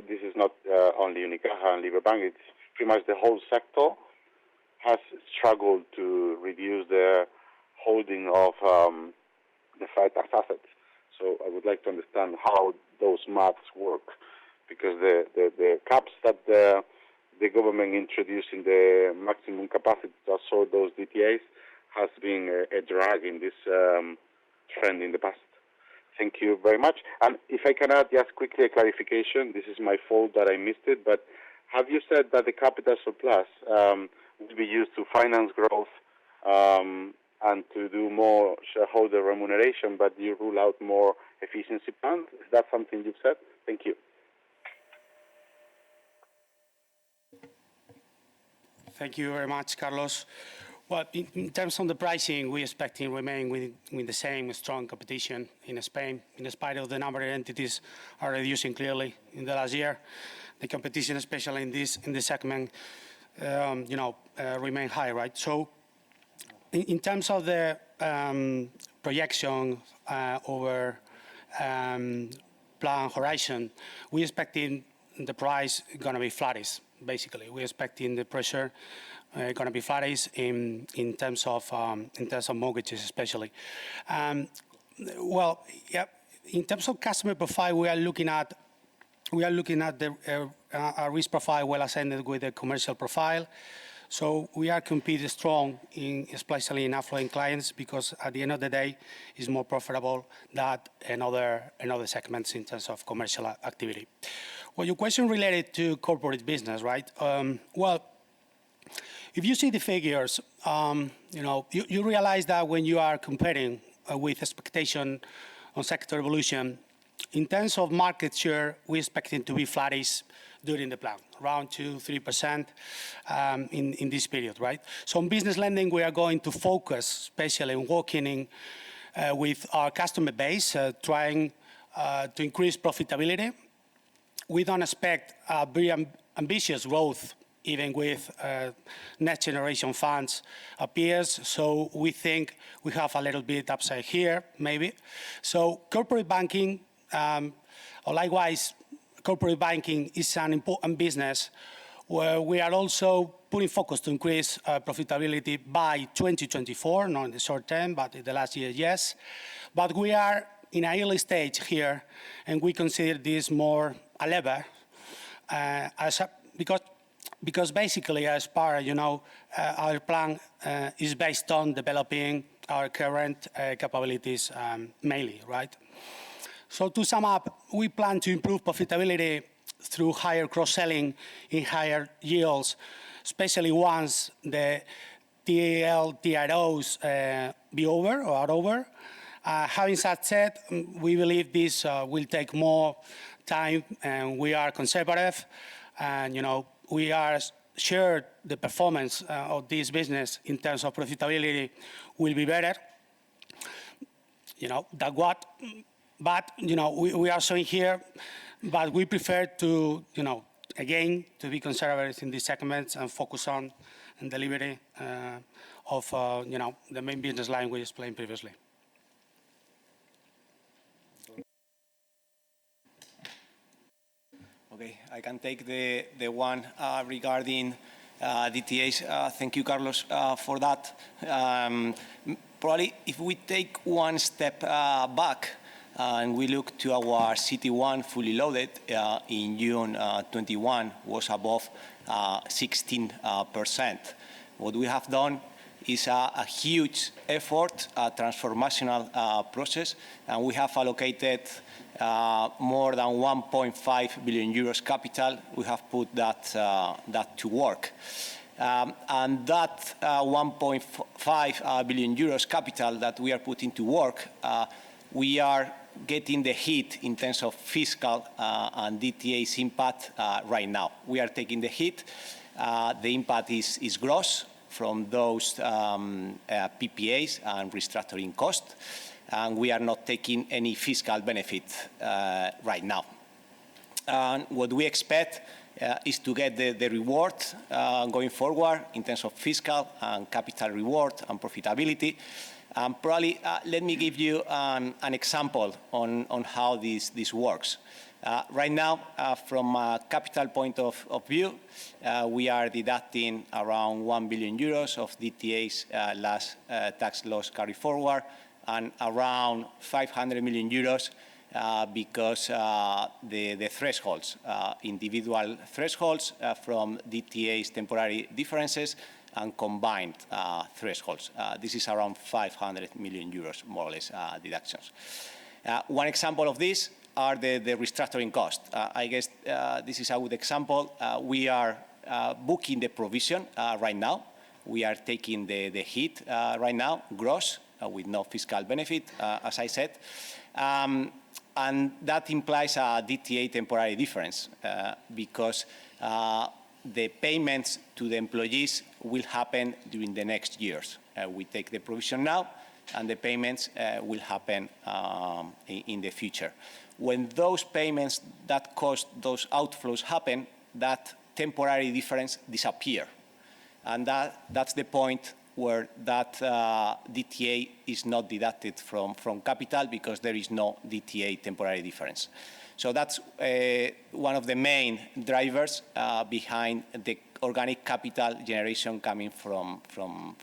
I: This is not only Unicaja and Liberbank, it's pretty much the whole sector has struggled to reduce their holding of deferred tax assets. So I would like to understand how those maths work, because the caps that the government introduced in the maximum capacity to absorb those DTAs has been a drag in this trend in the past. Thank you very much. And if I can add just quickly a clarification, this is my fault that I missed it, but have you said that the capital surplus will be used to finance growth and to do more shareholder remuneration, but you rule out more efficiency plans? Is that something you've said? Thank you.
F: Thank you very much, Carlos. Well, in terms of the pricing, we expect to remain with the same strong competition in Spain, in spite of the number of entities are reducing clearly in the last year. The competition, especially in this segment, remain high, right? So, in terms of the projection over plan horizon, we expecting the price going to be flattish. Basically, we're expecting the pressure going to be flattish in terms of mortgages, especially. Well, yeah. In terms of customer profile, we are looking at the risk profile well ascended with the commercial profile. So we are competing strong especially in affluent clients, because at the end of the day, it's more profitable than in other segments in terms of commercial activity. Well, your question related to corporate business, right? Well, if you see the figures, you realize that when you are comparing with expectation on sector evolution, in terms of market share, we're expecting to be flattish during the plan, around 2-3% in this period, right? So in business lending, we are going to focus especially on working with our customer base, trying to increase profitability. We don't expect very ambitious growth, even with next generation funds appears. So we think we have a little bit upside here, maybe. So corporate banking, or likewise, corporate banking is an important business where we are also putting focus to increase profitability by 2024, not in the short term, but in the last year, yes. But we are in an early stage here, and we consider this more a lever, because basically, as part, our plan is based on developing our current capabilities mainly, right? So to sum up, we plan to improve profitability through higher cross-selling in higher yields, especially once the TLTROs be over or are over. Having said, we believe this will take more time, and we are conservative, and we are sure the performance of this business in terms of profitability will be better. But we are showing here, but we prefer to, again, to be conservative in these segments and focus on delivery of, the main business line we explained previously.
J: Okay, I can take the one regarding DTAs. Thank you, Carlos, for that. Probably if we take one step back and we look to our CET1 fully loaded in June 21 was above 16%. What we have done is a huge effort, a transformational process, and we have allocated more than 1.5 billion euros capital. We have put that to work. And that 1.5 billion euros capital that we are putting to work, we are getting the hit in terms of fiscal and DTA's impact right now. We are taking the hit. The impact is gross. from those PPAs and restructuring costs, and we are not taking any fiscal benefit right now. And what we expect is to get the reward going forward in terms of fiscal and capital reward and profitability. Probably let me give you an example on how this works. Right now, from a capital point of view, we are deducting around 1 billion euros of DTA's last tax loss carry forward and around 500 million euros because the thresholds, individual thresholds from DTA's temporary differences and combined thresholds. This is around 500 million euros, more or less, deductions. One example of this are the restructuring costs. I guess this is a good example. We are booking the provision right now. We are taking the hit right now, gross, with no fiscal benefit, as I said. And that implies a DTA temporary difference because the payments to the employees will happen during the next years. We take the provision now, and the payments will happen in the future. When those payments, that cost, those outflows happen, that temporary difference disappears. And that's the point where that DTA is not deducted from capital because there is no DTA temporary difference. So that's one of the main drivers behind the organic capital generation coming from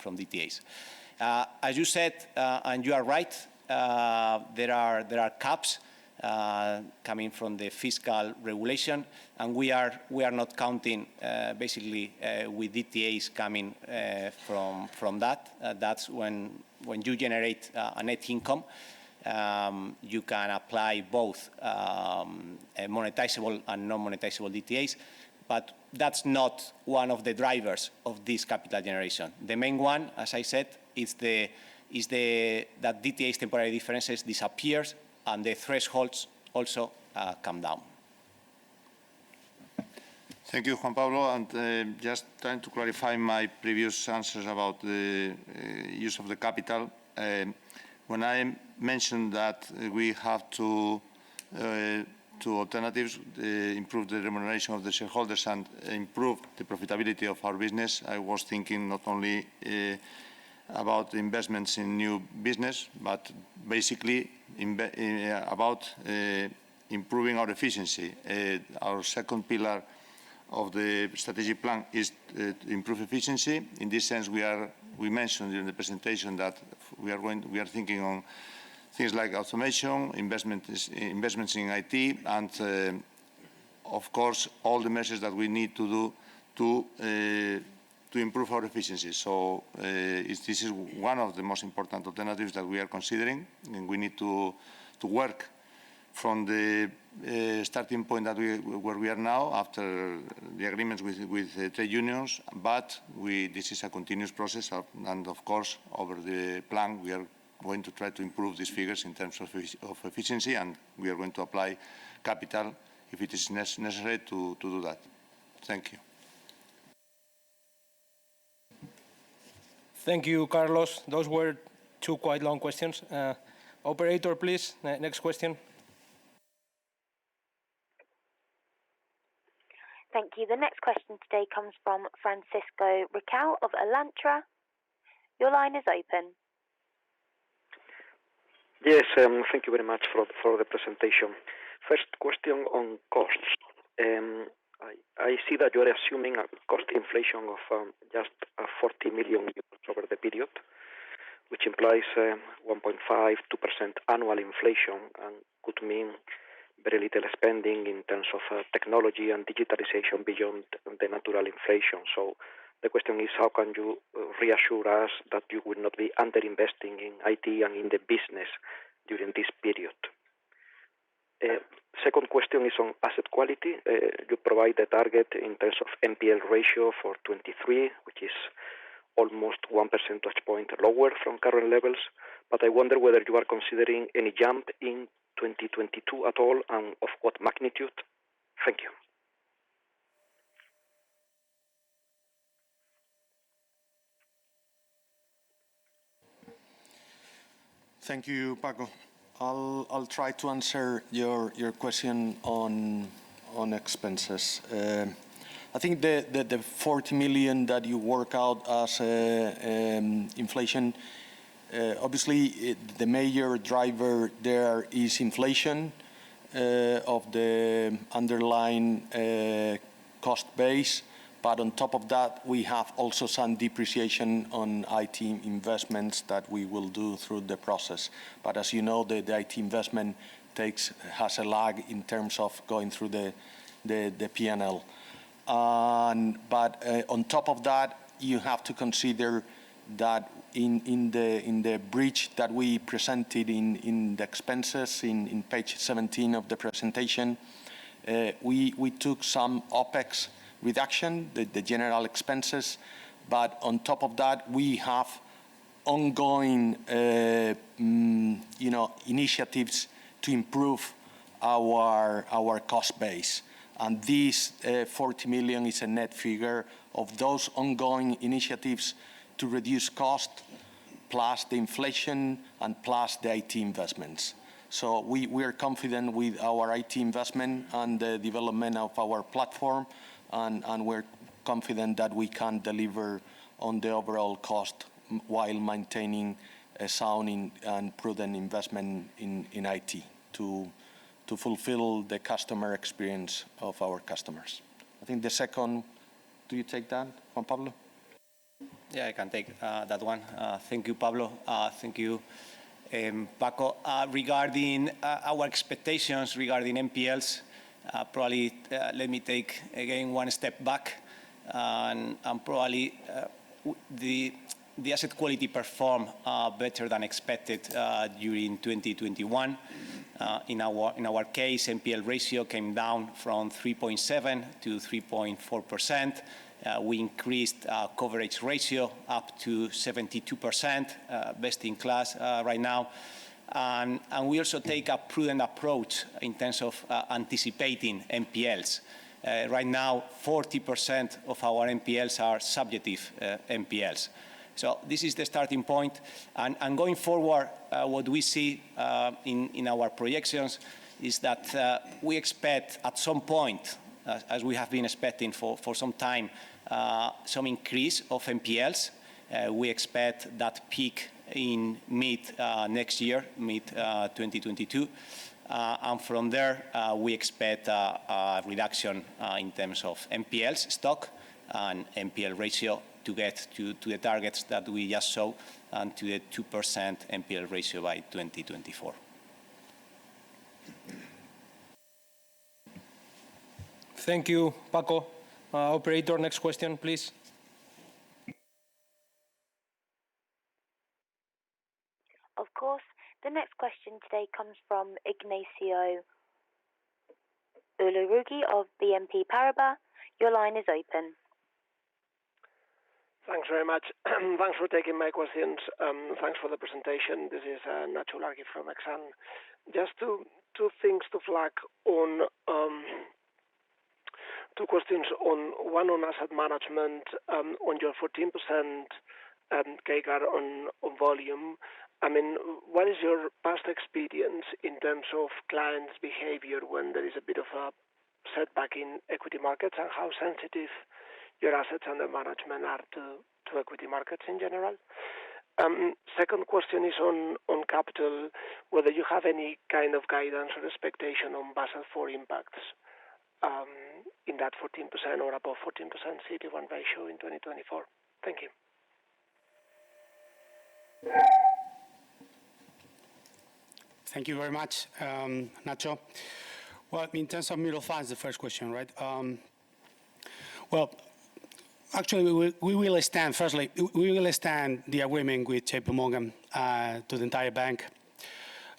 J: DTAs. As you said, and you are right, there are caps coming from the fiscal regulation, and we are not counting basically with DTAs coming from that. That's when you generate a net income, you can apply both monetizable and non-monetizable DTAs, but that's not one of the drivers of this capital generation. The main one, as I said, is that DTA's temporary differences disappears and the thresholds also come down.
B: Thank you, Juan Pablo. And just trying to clarify my previous answers about the use of the capital. When I mentioned that we have two alternatives, improve the remuneration of the shareholders and improve the profitability of our business, I was thinking not only about investments in new business, but basically about improving our efficiency. Our second pillar of the strategic plan is to improve efficiency. In this sense, we mentioned during the presentation that we are thinking on things like automation, investments in IT, and of course all the measures that we need to do to improve our efficiency. So this is one of the most important alternatives that we are considering, and we need to work from the starting point where we are now after the agreements with trade unions, but this is a continuous process, and of course over the plan we are going to try to improve these figures in terms of efficiency, and we are going to apply capital if it is necessary to do that. Thank you.
C: Thank you, Carlos. Those were two quite long questions. Operator, please, next question.
D: Thank you. The next question today comes from Francisco Riquel of Alantra. Your line is open.
K: Yes, thank you very much for the presentation. First question on costs. I see that you are assuming a cost inflation of just 40 million euros over the period, which implies 1.5–2% annual inflation and could mean very little spending in terms of technology and digitalization beyond the natural inflation. So the question is, how can you reassure us that you will not be underinvesting in IT and in the business during this period? Second question is on asset quality. You provide the target in terms of NPL ratio for 23, which is almost 1 percentage point lower from current levels. But I wonder whether you are considering any jump in 2022 at all, and of what magnitude? Thank you.
H: Thank you, Paco. I'll try to answer your question on expenses. I think the 40 million that you work out as inflation, obviously the major driver there is inflation of the underlying cost base. But on top of that, we have also some depreciation on IT investments that we will do through the process. But as you know, the IT investment has a lag in terms of going through the P&L. But on top of that, you have to consider that in the bridge that we presented in the expenses in page 17 of the presentation, we took some OPEX reduction, the general expenses, but on top of that, we have ongoing, initiatives to improve our cost base. And this 40 million is a net figure of those ongoing initiatives to reduce cost, plus the inflation and plus the IT investments. So we are confident with our IT investment and the development of our platform, and we're confident that we can deliver on the overall cost while maintaining a sound and prudent investment in IT to fulfill the customer experience of our customers. I think the second, do you take that, Juan Pablo?
J: Yeah, I can take that one. Thank you, Pablo. Thank you, Paco. Regarding our expectations regarding NPLs, probably let me take again one step back, and probably the asset quality performed better than expected during 2021. In our case, NPL ratio came down from 3.7 to 3.4%. We increased coverage ratio up to 72%, best in class right now. And we also take a prudent approach in terms of anticipating NPLs. Right now, 40% of our NPLs are subjective NPLs. So this is the starting point. And going forward, what we see in our projections is that we expect at some point, as we have been expecting for some time, some increase of NPLs. We expect that peak in mid next year, mid 2022. And from there, we expect a reduction in terms of NPLs stock and NPL ratio to get to the targets that we just saw and to the 2% NPL ratio by 2024.
C: Thank you, Paco. Operator, next question, please.
D: Of course. The next question today comes from Ignacio Ularrugui of BNP Paribas. Your line is open.
K: Thanks very much. Thanks for taking my questions. Thanks for the presentation. This is Nacho Ularrugui from Exane. Just two things to flag on, two questions on one on asset management, on your 14% CAGR on volume. I mean, what is your past experience in terms of clients' behavior when there is a bit of a setback in equity markets, and how sensitive your assets under management are to equity markets in general? Second question is on capital, whether you have any kind of guidance or expectation on Basel IV impacts in that 14% or above 14% CET1 ratio in 2024. Thank you.
F: Thank you very much, Nacho. Well, in terms of mutual funds, the first question, right? Well, actually, we will extend the agreement with JP Morgan to the entire bank.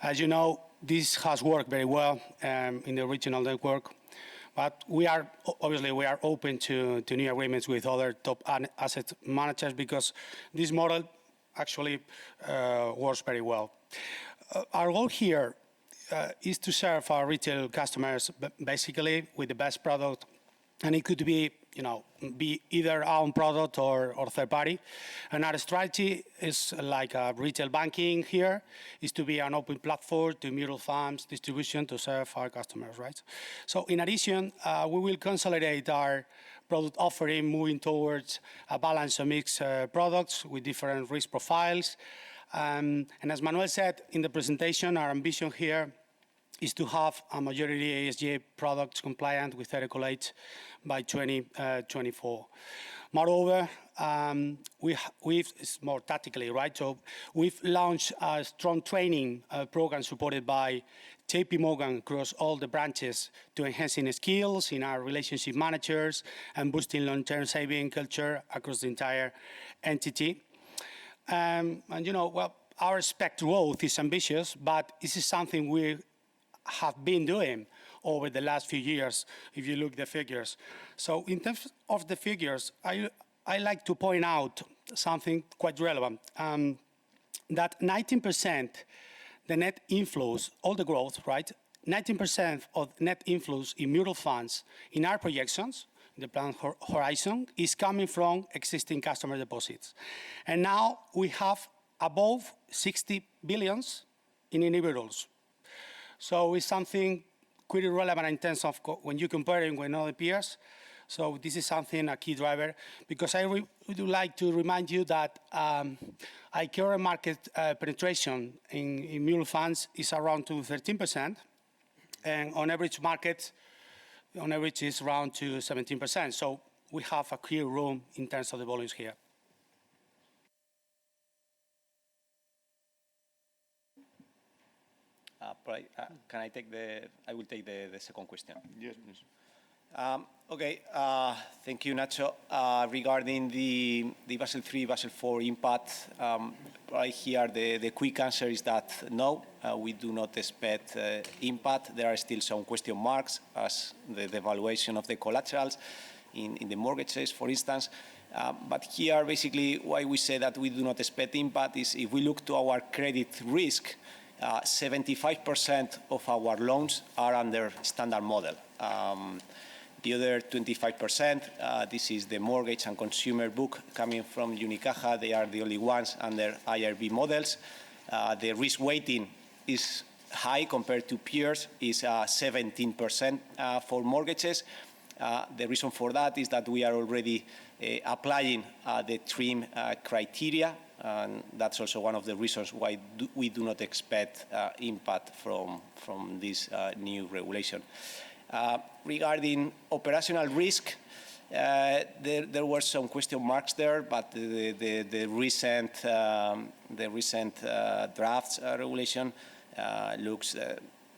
F: As you know, this has worked very well in the regional network, but we are open to new agreements with other top asset managers because this model actually works very well. Our goal here is to serve our retail customers basically with the best product, and it could be be either our own product or third party. And our strategy is like retail banking here, is to be an open platform to mutual funds distribution to serve our customers, right? So in addition, we will consolidate our product offering, moving towards a balance of mixed products with different risk profiles. And as Manuel said in the presentation, our ambition here is to have a majority ESG products compliant with Article 8 by 2024. Moreover, it's more tactically, right? So we've launched a strong training program supported by JP Morgan across all the branches to enhancing skills in our relationship managers and boosting long-term saving culture across the entire entity. And well, our expected growth is ambitious, but this is something we have been doing over the last few years, if you look at the figures. So in terms of the figures, I like to point out something quite relevant, that 19%, the net inflows, all the growth, right? 19% of net inflows in mutual funds in our projections, in the plan horizon, is coming from existing customer deposits. And now we have above 60 billions in individuals. So it's something quite relevant in terms of when you're comparing with other peers. So this is something, a key driver, because I would like to remind you that our current market penetration in mutual funds is around to 13%, and on average market, on average is around to 17%. So we have a clear room in terms of the volumes here.
J: Can I take I will take the second question.
B: Yes, please.
J: Okay, thank you, Nacho. Regarding the Basel III, Basel IV impact, right here the quick answer is that no, we do not expect impact. There are still some question marks as the valuation of the collaterals in the mortgages, for instance. But here, basically, why we say that we do not expect impact is if we look to our credit risk, 75% of our loans are under standard model. The other 25%, this is the mortgage and consumer book coming from Unicaja. They are the only ones under IRB models. The risk weighting is high compared to peers, is 17% for mortgages. The reason for that is that we are already applying the TRIM criteria, and that's also one of the reasons why we do not expect impact from this new regulation. Regarding operational risk, there were some question marks there, but the recent drafts regulation looks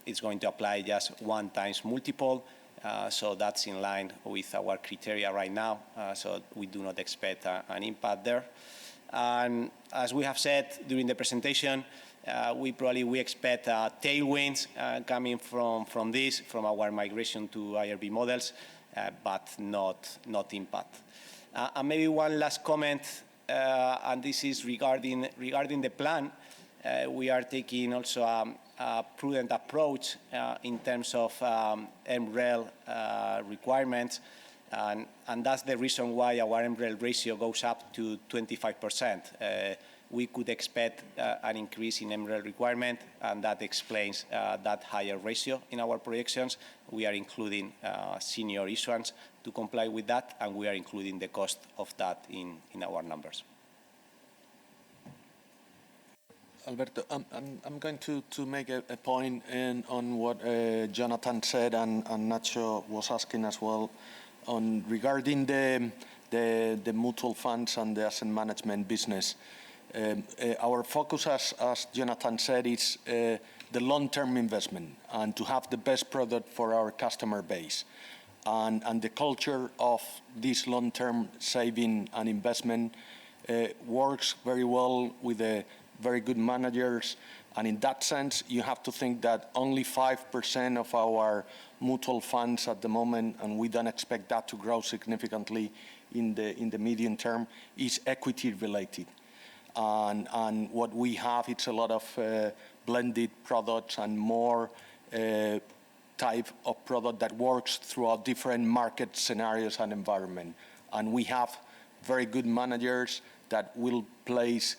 J: it's going to apply just 1 times multiple. So that's in line with our criteria right now. So we do not expect an impact there. And as we have said during the presentation, we expect tailwinds coming from this, from our migration to IRB models, but not impact. And maybe one last comment, and this is regarding the plan. We are taking also a prudent approach in terms of MREL requirements, and that's the reason why our MREL ratio goes up to 25%. We could expect an increase in MREL requirement, and that explains that higher ratio in our projections. We are including senior issuance to comply with that, and we are including the cost of that in our numbers.
H: Alberto, I'm going to make a point on what Jonathan said and Nacho was asking as well on regarding the mutual funds and the asset management business. Our focus, as Jonathan said, is the long-term investment and to have the best product for our customer base. And the culture of this long-term saving and investment works very well with the very good managers. And in that sense, you have to think that only 5% of our mutual funds at the moment, and we don't expect that to grow significantly in the medium term, is equity related. And what we have, it's a lot of blended products and more type of product that works throughout different market scenarios and environment. And we have very good managers that will place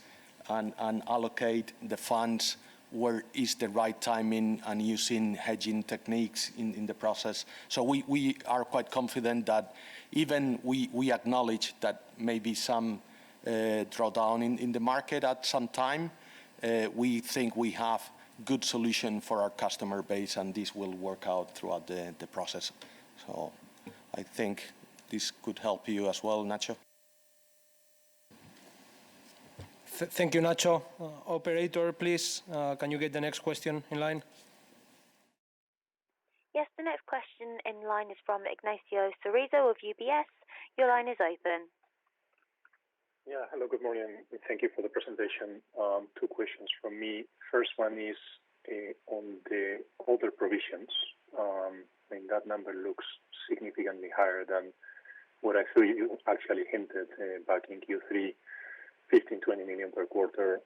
H: and allocate the funds where is the right timing and using hedging techniques in the process. So we are quite confident that even we acknowledge that maybe some drawdown in the market at some time, we think we have good solution for our customer base, and this will work out throughout the process. So I think this could help you as well, Nacho.
C: Thank you, Nacho. Operator, please, can you get the next question in line?
D: Yes, the next question in line is from Ignacio Cerezo of UBS. Your line is open.
L: Yeah, hello, good morning. Thank you for the presentation. Two questions from me. First one is on the other provisions. I mean, that number looks significantly higher than what I thought you actually hinted back in Q3, 15, 20 million per quarter,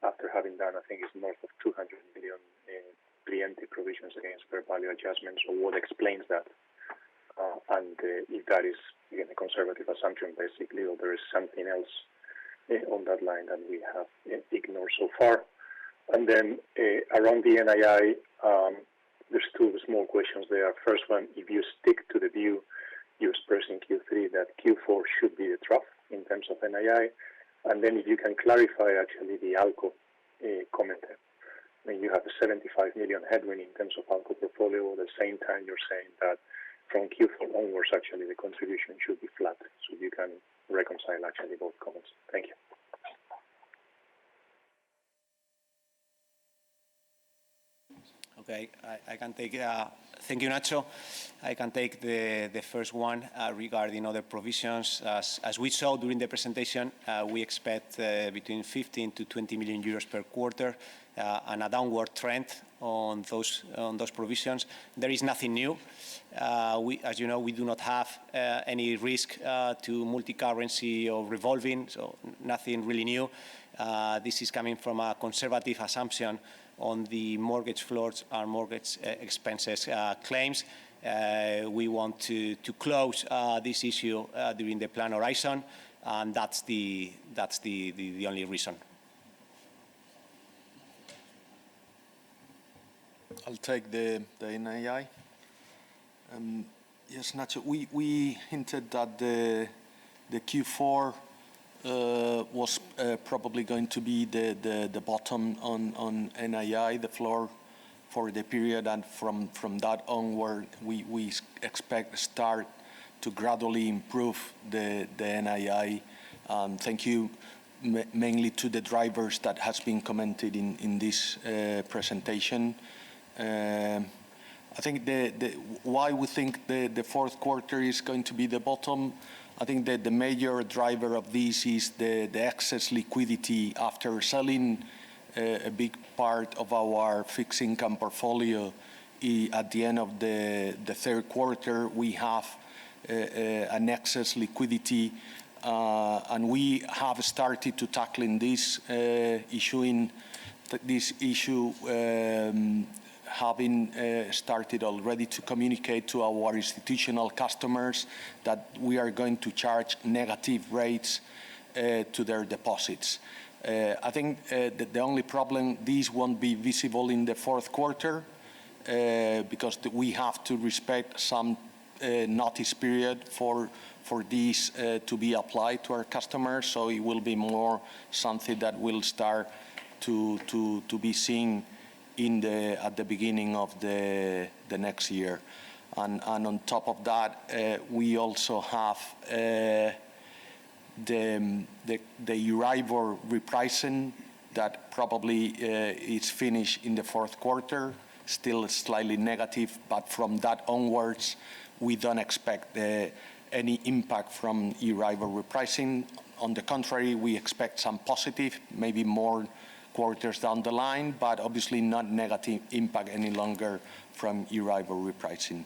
L: after having done, I think it's north of 200 million in preemptive provisions against fair value adjustments. So what explains that? And if that is, again, a conservative assumption, basically, or there is something else on that line that we have ignored so far. And then around the NII, there's two small questions there. First one, if you stick to the view you expressed in Q3 that Q4 should be the trough in terms of NII, and then if you can clarify actually the ALCO comment there. I mean, you have a 75 million headwind in terms of ALCO portfolio. At the same time, you're saying that from Q4 onwards, actually, the contribution should be flat. So you can reconcile actually both comments. Thank you.
J: Okay, I can take, thank you, Nacho. I can take the first one regarding other provisions. As we saw during the presentation, we expect between 15 to 20 million euros per quarter and a downward trend on those provisions. There is nothing new. As you know, we do not have any risk to multi-currency or revolving, so nothing really new. This is coming from a conservative assumption on the mortgage floors and mortgage expenses claims. We want to close this issue during the plan horizon, and that's the only reason.
H: I'll take the NII. Yes, Nacho, we hinted that the Q4 was probably going to be the bottom on NII, the floor for the period, and from that onward, we expect start to gradually improve the NII. Thank you mainly to the drivers that has been commented in this presentation. I think why we think the fourth quarter is going to be the bottom, I think that the major driver of this is the excess liquidity after selling a big part of our fixed income portfolio. At the end of the third quarter, we have an excess liquidity, and we have started to tackling this issue, having started already to communicate to our institutional customers that we are going to charge negative rates to their deposits. I think that the only problem, these won't be visible in the fourth quarter because we have to respect some notice period for these to be applied to our customers. So it will be more something that will start to be seen at the beginning of the next year. And on top of that, we also have the Euribor repricing that probably is finished in the fourth quarter, still slightly negative, but from that onwards, we don't expect any impact from Euribor repricing. On the contrary, we expect some positive, maybe more quarters down the line, but obviously not negative impact any longer from Euribor repricing.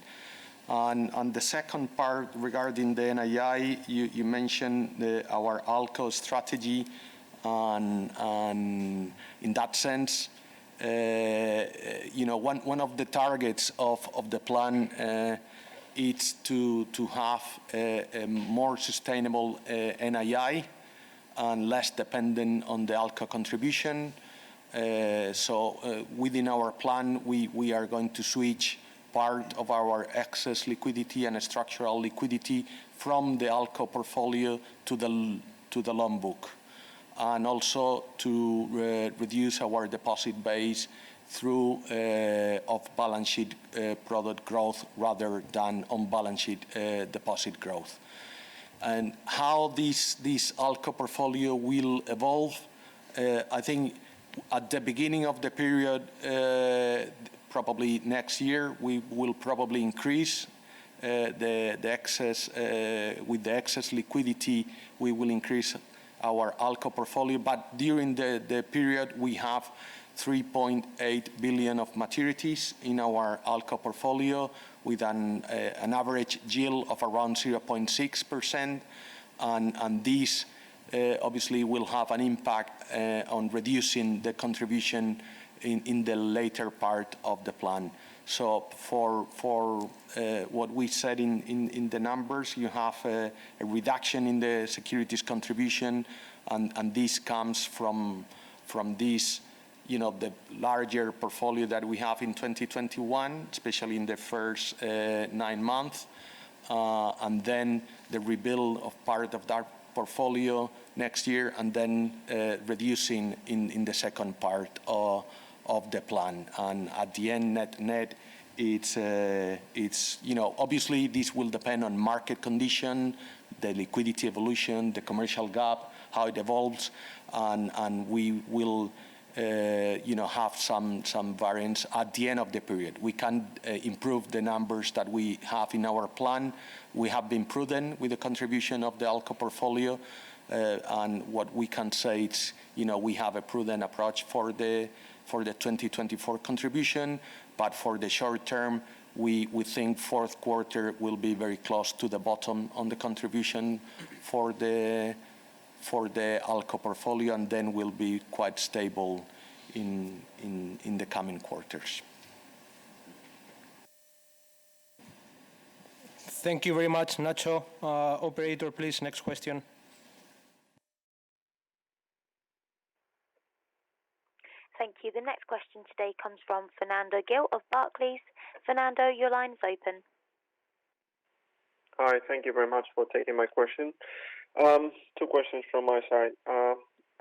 H: On the second part regarding the NII, you mentioned our ALCO strategy, and in that sense, one of the targets of the plan is to have a more sustainable NII and less dependent on the ALCO contribution. So within our plan, we are going to switch part of our excess liquidity and structural liquidity from the ALCO portfolio to the loan book, and also to reduce our deposit base through off-balance sheet product growth rather than on-balance sheet deposit growth. And how this ALCO portfolio will evolve, I think at the beginning of the period, probably next year, we will probably increase the excess, with the excess liquidity, we will increase our ALCO portfolio. But during the period, we have 3.8 billion of maturities in our ALCO portfolio with an average yield of around 0.6%. And this obviously will have an impact on reducing the contribution in the later part of the plan. So for what we said in the numbers, you have a reduction in the securities contribution, and this comes from this, the larger portfolio that we have in 2021, especially in the first 9 months, and then the rebuild of part of that portfolio next year, and then reducing in the second part of the plan. And at the end, net, it's obviously this will depend on market condition, the liquidity evolution, the commercial gap, how it evolves, and we will have some variance at the end of the period. We can improve the numbers that we have in our plan. We have been prudent with the contribution of the ALCO portfolio, and what we can say is, we have a prudent approach for the 2024 contribution, but for the short term, we think fourth quarter will be very close to the bottom on the contribution for the ALCO portfolio, and then will be quite stable in the coming quarters.
C: Thank you very much, Nacho. Operator, please, next question.
D: Thank you. The next question today comes from Fernando Gil of Barclays. Fernando, your line's open.
M: Hi, thank you very much for taking my question. 2 questions from my side.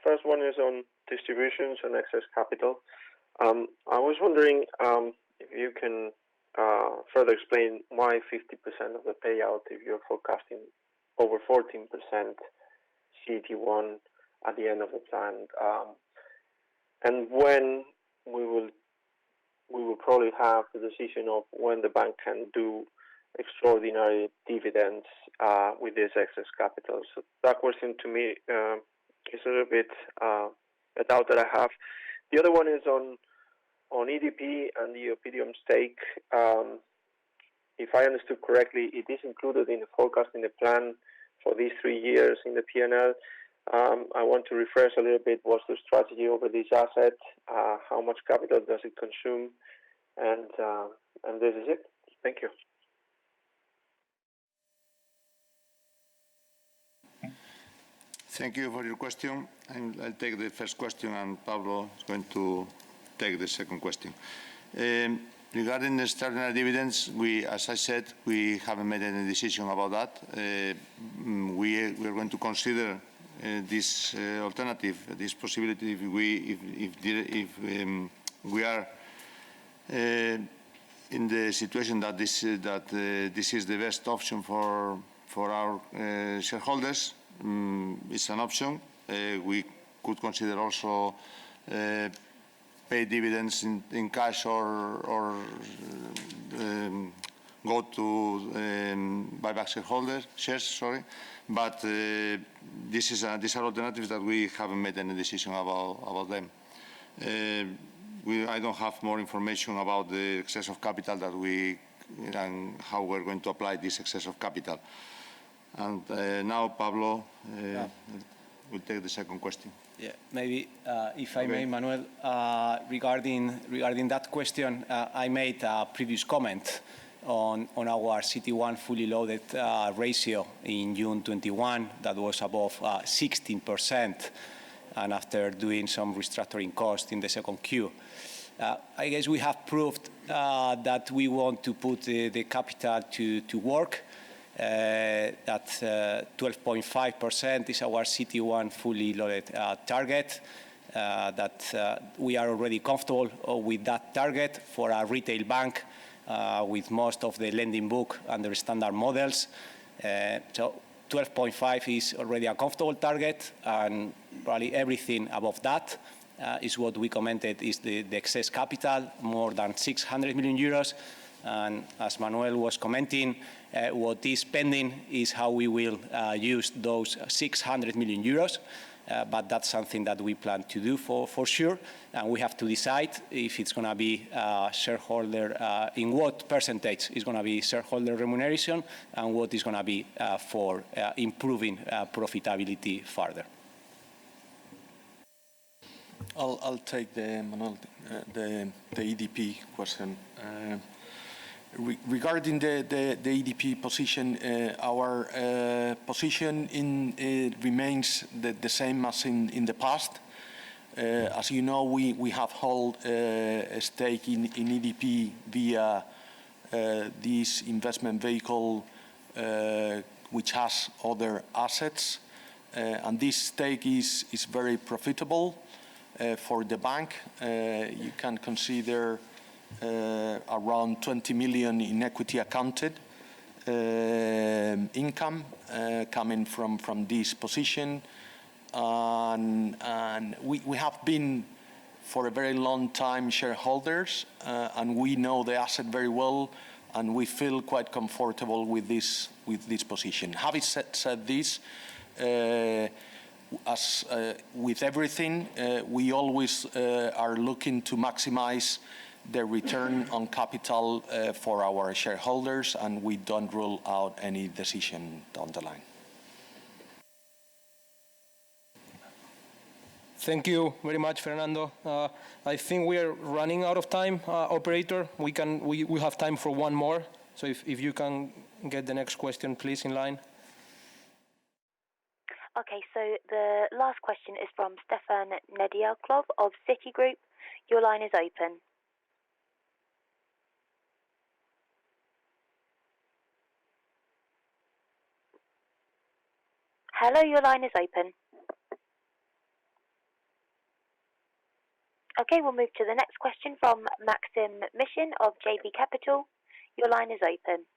M: First one is on distributions and excess capital. I was wondering if you can further explain why 50% of the payout if you're forecasting over 14% CET1 at the end of the plan, and when we will probably have the decision of when the bank can do extraordinary dividends with this excess capital. So that question to me is a little bit a doubt that I have. The other one is on EDP and the Opidium stake. If I understood correctly, it is included in the forecast in the plan for these 3 years in the P&L. I want to refresh a little bit what's the strategy over this asset, how much capital does it consume, and this is it. Thank you.
B: Thank you for your question. I'll take the first question, and Pablo is going to take the second question. Regarding the extraordinary dividends, as I said, we haven't made any decision about that. We are going to consider this alternative, this possibility, if we are in the situation that this is the best option for our shareholders. It's an option. We could consider also pay dividends in cash or go to buyback shares. Sorry, but these are alternatives that we haven't made any decision about them. I don't have more information about the excess of capital and how we're going to apply this excess of capital. And now, Pablo, will take the second question.
J: Yeah, maybe if I may, Manuel, regarding that question, I made a previous comment on our CET1 fully loaded ratio in June 21 that was above 16%, and after doing some restructuring costs in the second Q. I guess we have proved that we want to put the capital to work. That 12.5% is our CET1 fully loaded target. That we are already comfortable with that target for a retail bank with most of the lending book under standard models. So 12.5 is already a comfortable target, and probably everything above that is what we commented is the excess capital, more than 600 million euros. And as Manuel was commenting, what is pending is how we will use those 600 million euros. But that's something that we plan to do for sure. And we have to decide if it's going to be shareholder, in what percentage is going to be shareholder remuneration and what is going to be for improving profitability further.
H: I'll take the EDP question. Regarding the EDP position, our position remains the same as in the past. As you know, we have held a stake in EDP via this investment vehicle which has other assets. And this stake is very profitable for the bank. You can consider around 20 million in equity accounted income coming from this position. And we have been for a very long time shareholders, and we know the asset very well, and we feel quite comfortable with this position. Having said this, as with everything, we always are looking to maximize the return on capital for our shareholders, and we don't rule out any decision down the line.
C: Thank you very much, Fernando. I think we are running out of time, operator. We have time for one more. So if you can get the next question, please, in line.
D: Okay, so the last question is from Stefan Nedialkov of Citigroup. Your line is open. Hello, your line is open. Okay, we'll move to the next question from Maxim Mishin of JB Capital. Your line is open.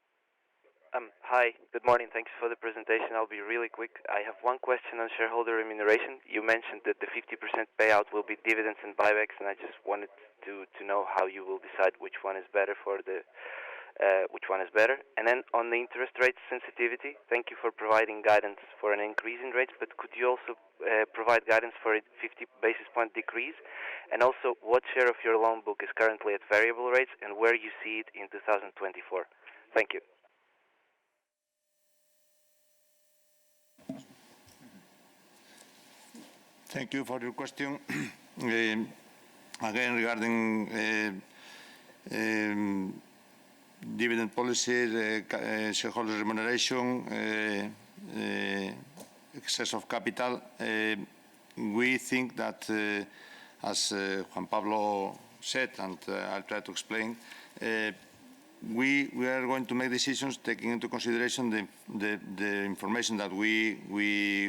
E: Hi, good morning. Thanks for the presentation. I'll be really quick. I have one question on shareholder remuneration. You mentioned that the 50% payout will be dividends and buybacks, and I just wanted to know how you will decide which one is better And then on the interest rate sensitivity, thank you for providing guidance for an increase in rates, but could you also provide guidance for a 50 basis point decrease? And also, what share of your loan book is currently at variable rates and where you see it in 2024? Thank you.
B: Thank you for your question. Again, regarding dividend policy, shareholder remuneration, excess of capital, we think that, as Juan Pablo said, and I'll try to explain, we are going to make decisions taking into consideration the information that we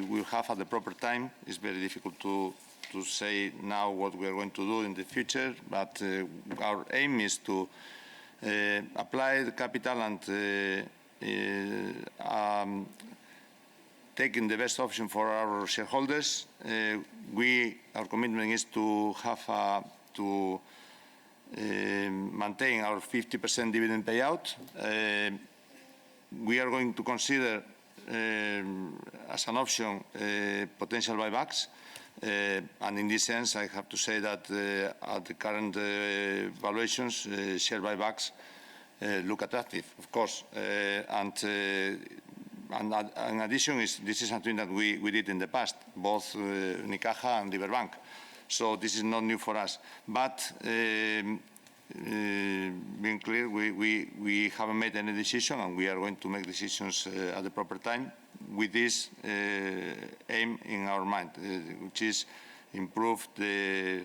B: will have at the proper time. It's very difficult to say now what we are going to do in the future, but our aim is to apply the capital and taking the best option for our shareholders. Our commitment is to have maintain our 50% dividend payout. We are going to consider as an option potential buybacks. And in this sense, I have to say that at the current valuations, share buybacks look attractive, of course. And and in addition, this is something that we did in the past, both Unicaja and Liberbank. So this is not new for us. But being clear, we haven't made any decision, and we are going to make decisions at the proper time with this aim in our mind, which is improve the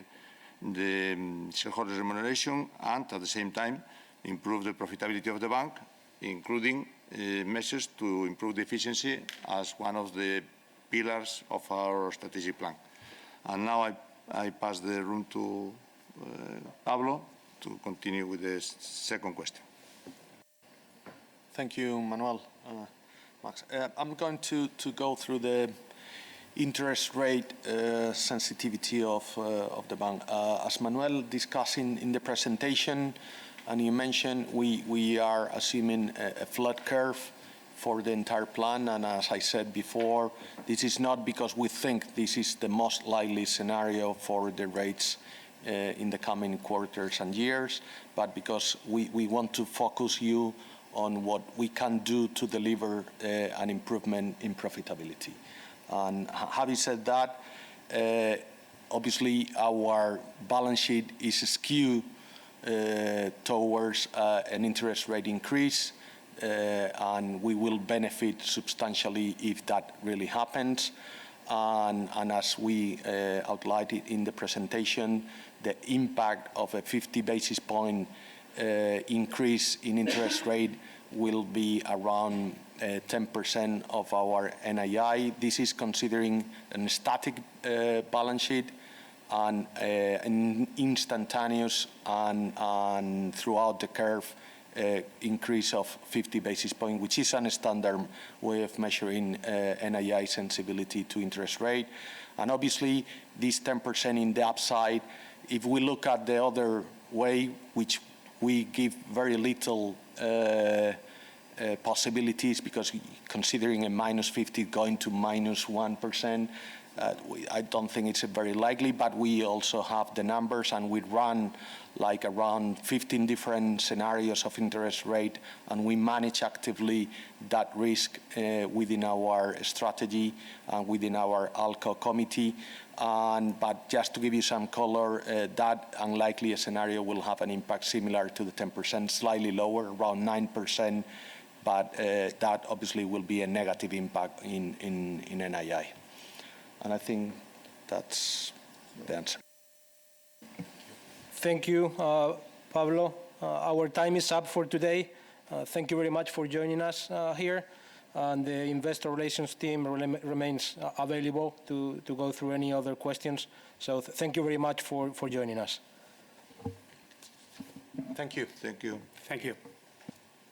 B: shareholders' remuneration and, at the same time, improve the profitability of the bank, including measures to improve the efficiency as one of the pillars of our strategic plan. And now I pass the room to Pablo to continue with the second question.
H: Thank you, Manuel. Max, I'm going to go through the interest rate sensitivity of the bank. As Manuel discussed in the presentation, and you mentioned, we are assuming a flat curve for the entire plan, and as I said before, this is not because we think this is the most likely scenario for the rates in the coming quarters and years, but because we want to focus you on what we can do to deliver an improvement in profitability. And having said that, obviously our balance sheet is skewed towards an interest rate increase, and we will benefit substantially if that really happens. And as we outlined it in the presentation, the impact of a 50 basis point increase in interest rate will be around 10% of our NII. This is considering a static balance sheet and an instantaneous and throughout the curve increase of 50 basis points, which is a standard way of measuring NII sensibility to interest rate. And obviously, this 10% in the upside, if we look at the other way, which we give very little possibilities, because considering a minus 50 going to minus 1%, I don't think it's very likely, but we also have the numbers, and we run like around 15 different scenarios of interest rate, and we manage actively that risk within our strategy and within our ALCO committee. But just to give you some color, that unlikely a scenario will have an impact similar to the 10%, slightly lower, around 9%, but that obviously will be a negative impact in NII. And I think that's the answer.
C: Thank you, Pablo. Our time is up for today. Thank you very much for joining us here. And the investor relations team remains available to go through any other questions. So thank you very much for joining us.
H: Thank you.
B: Thank you.
F: Thank you.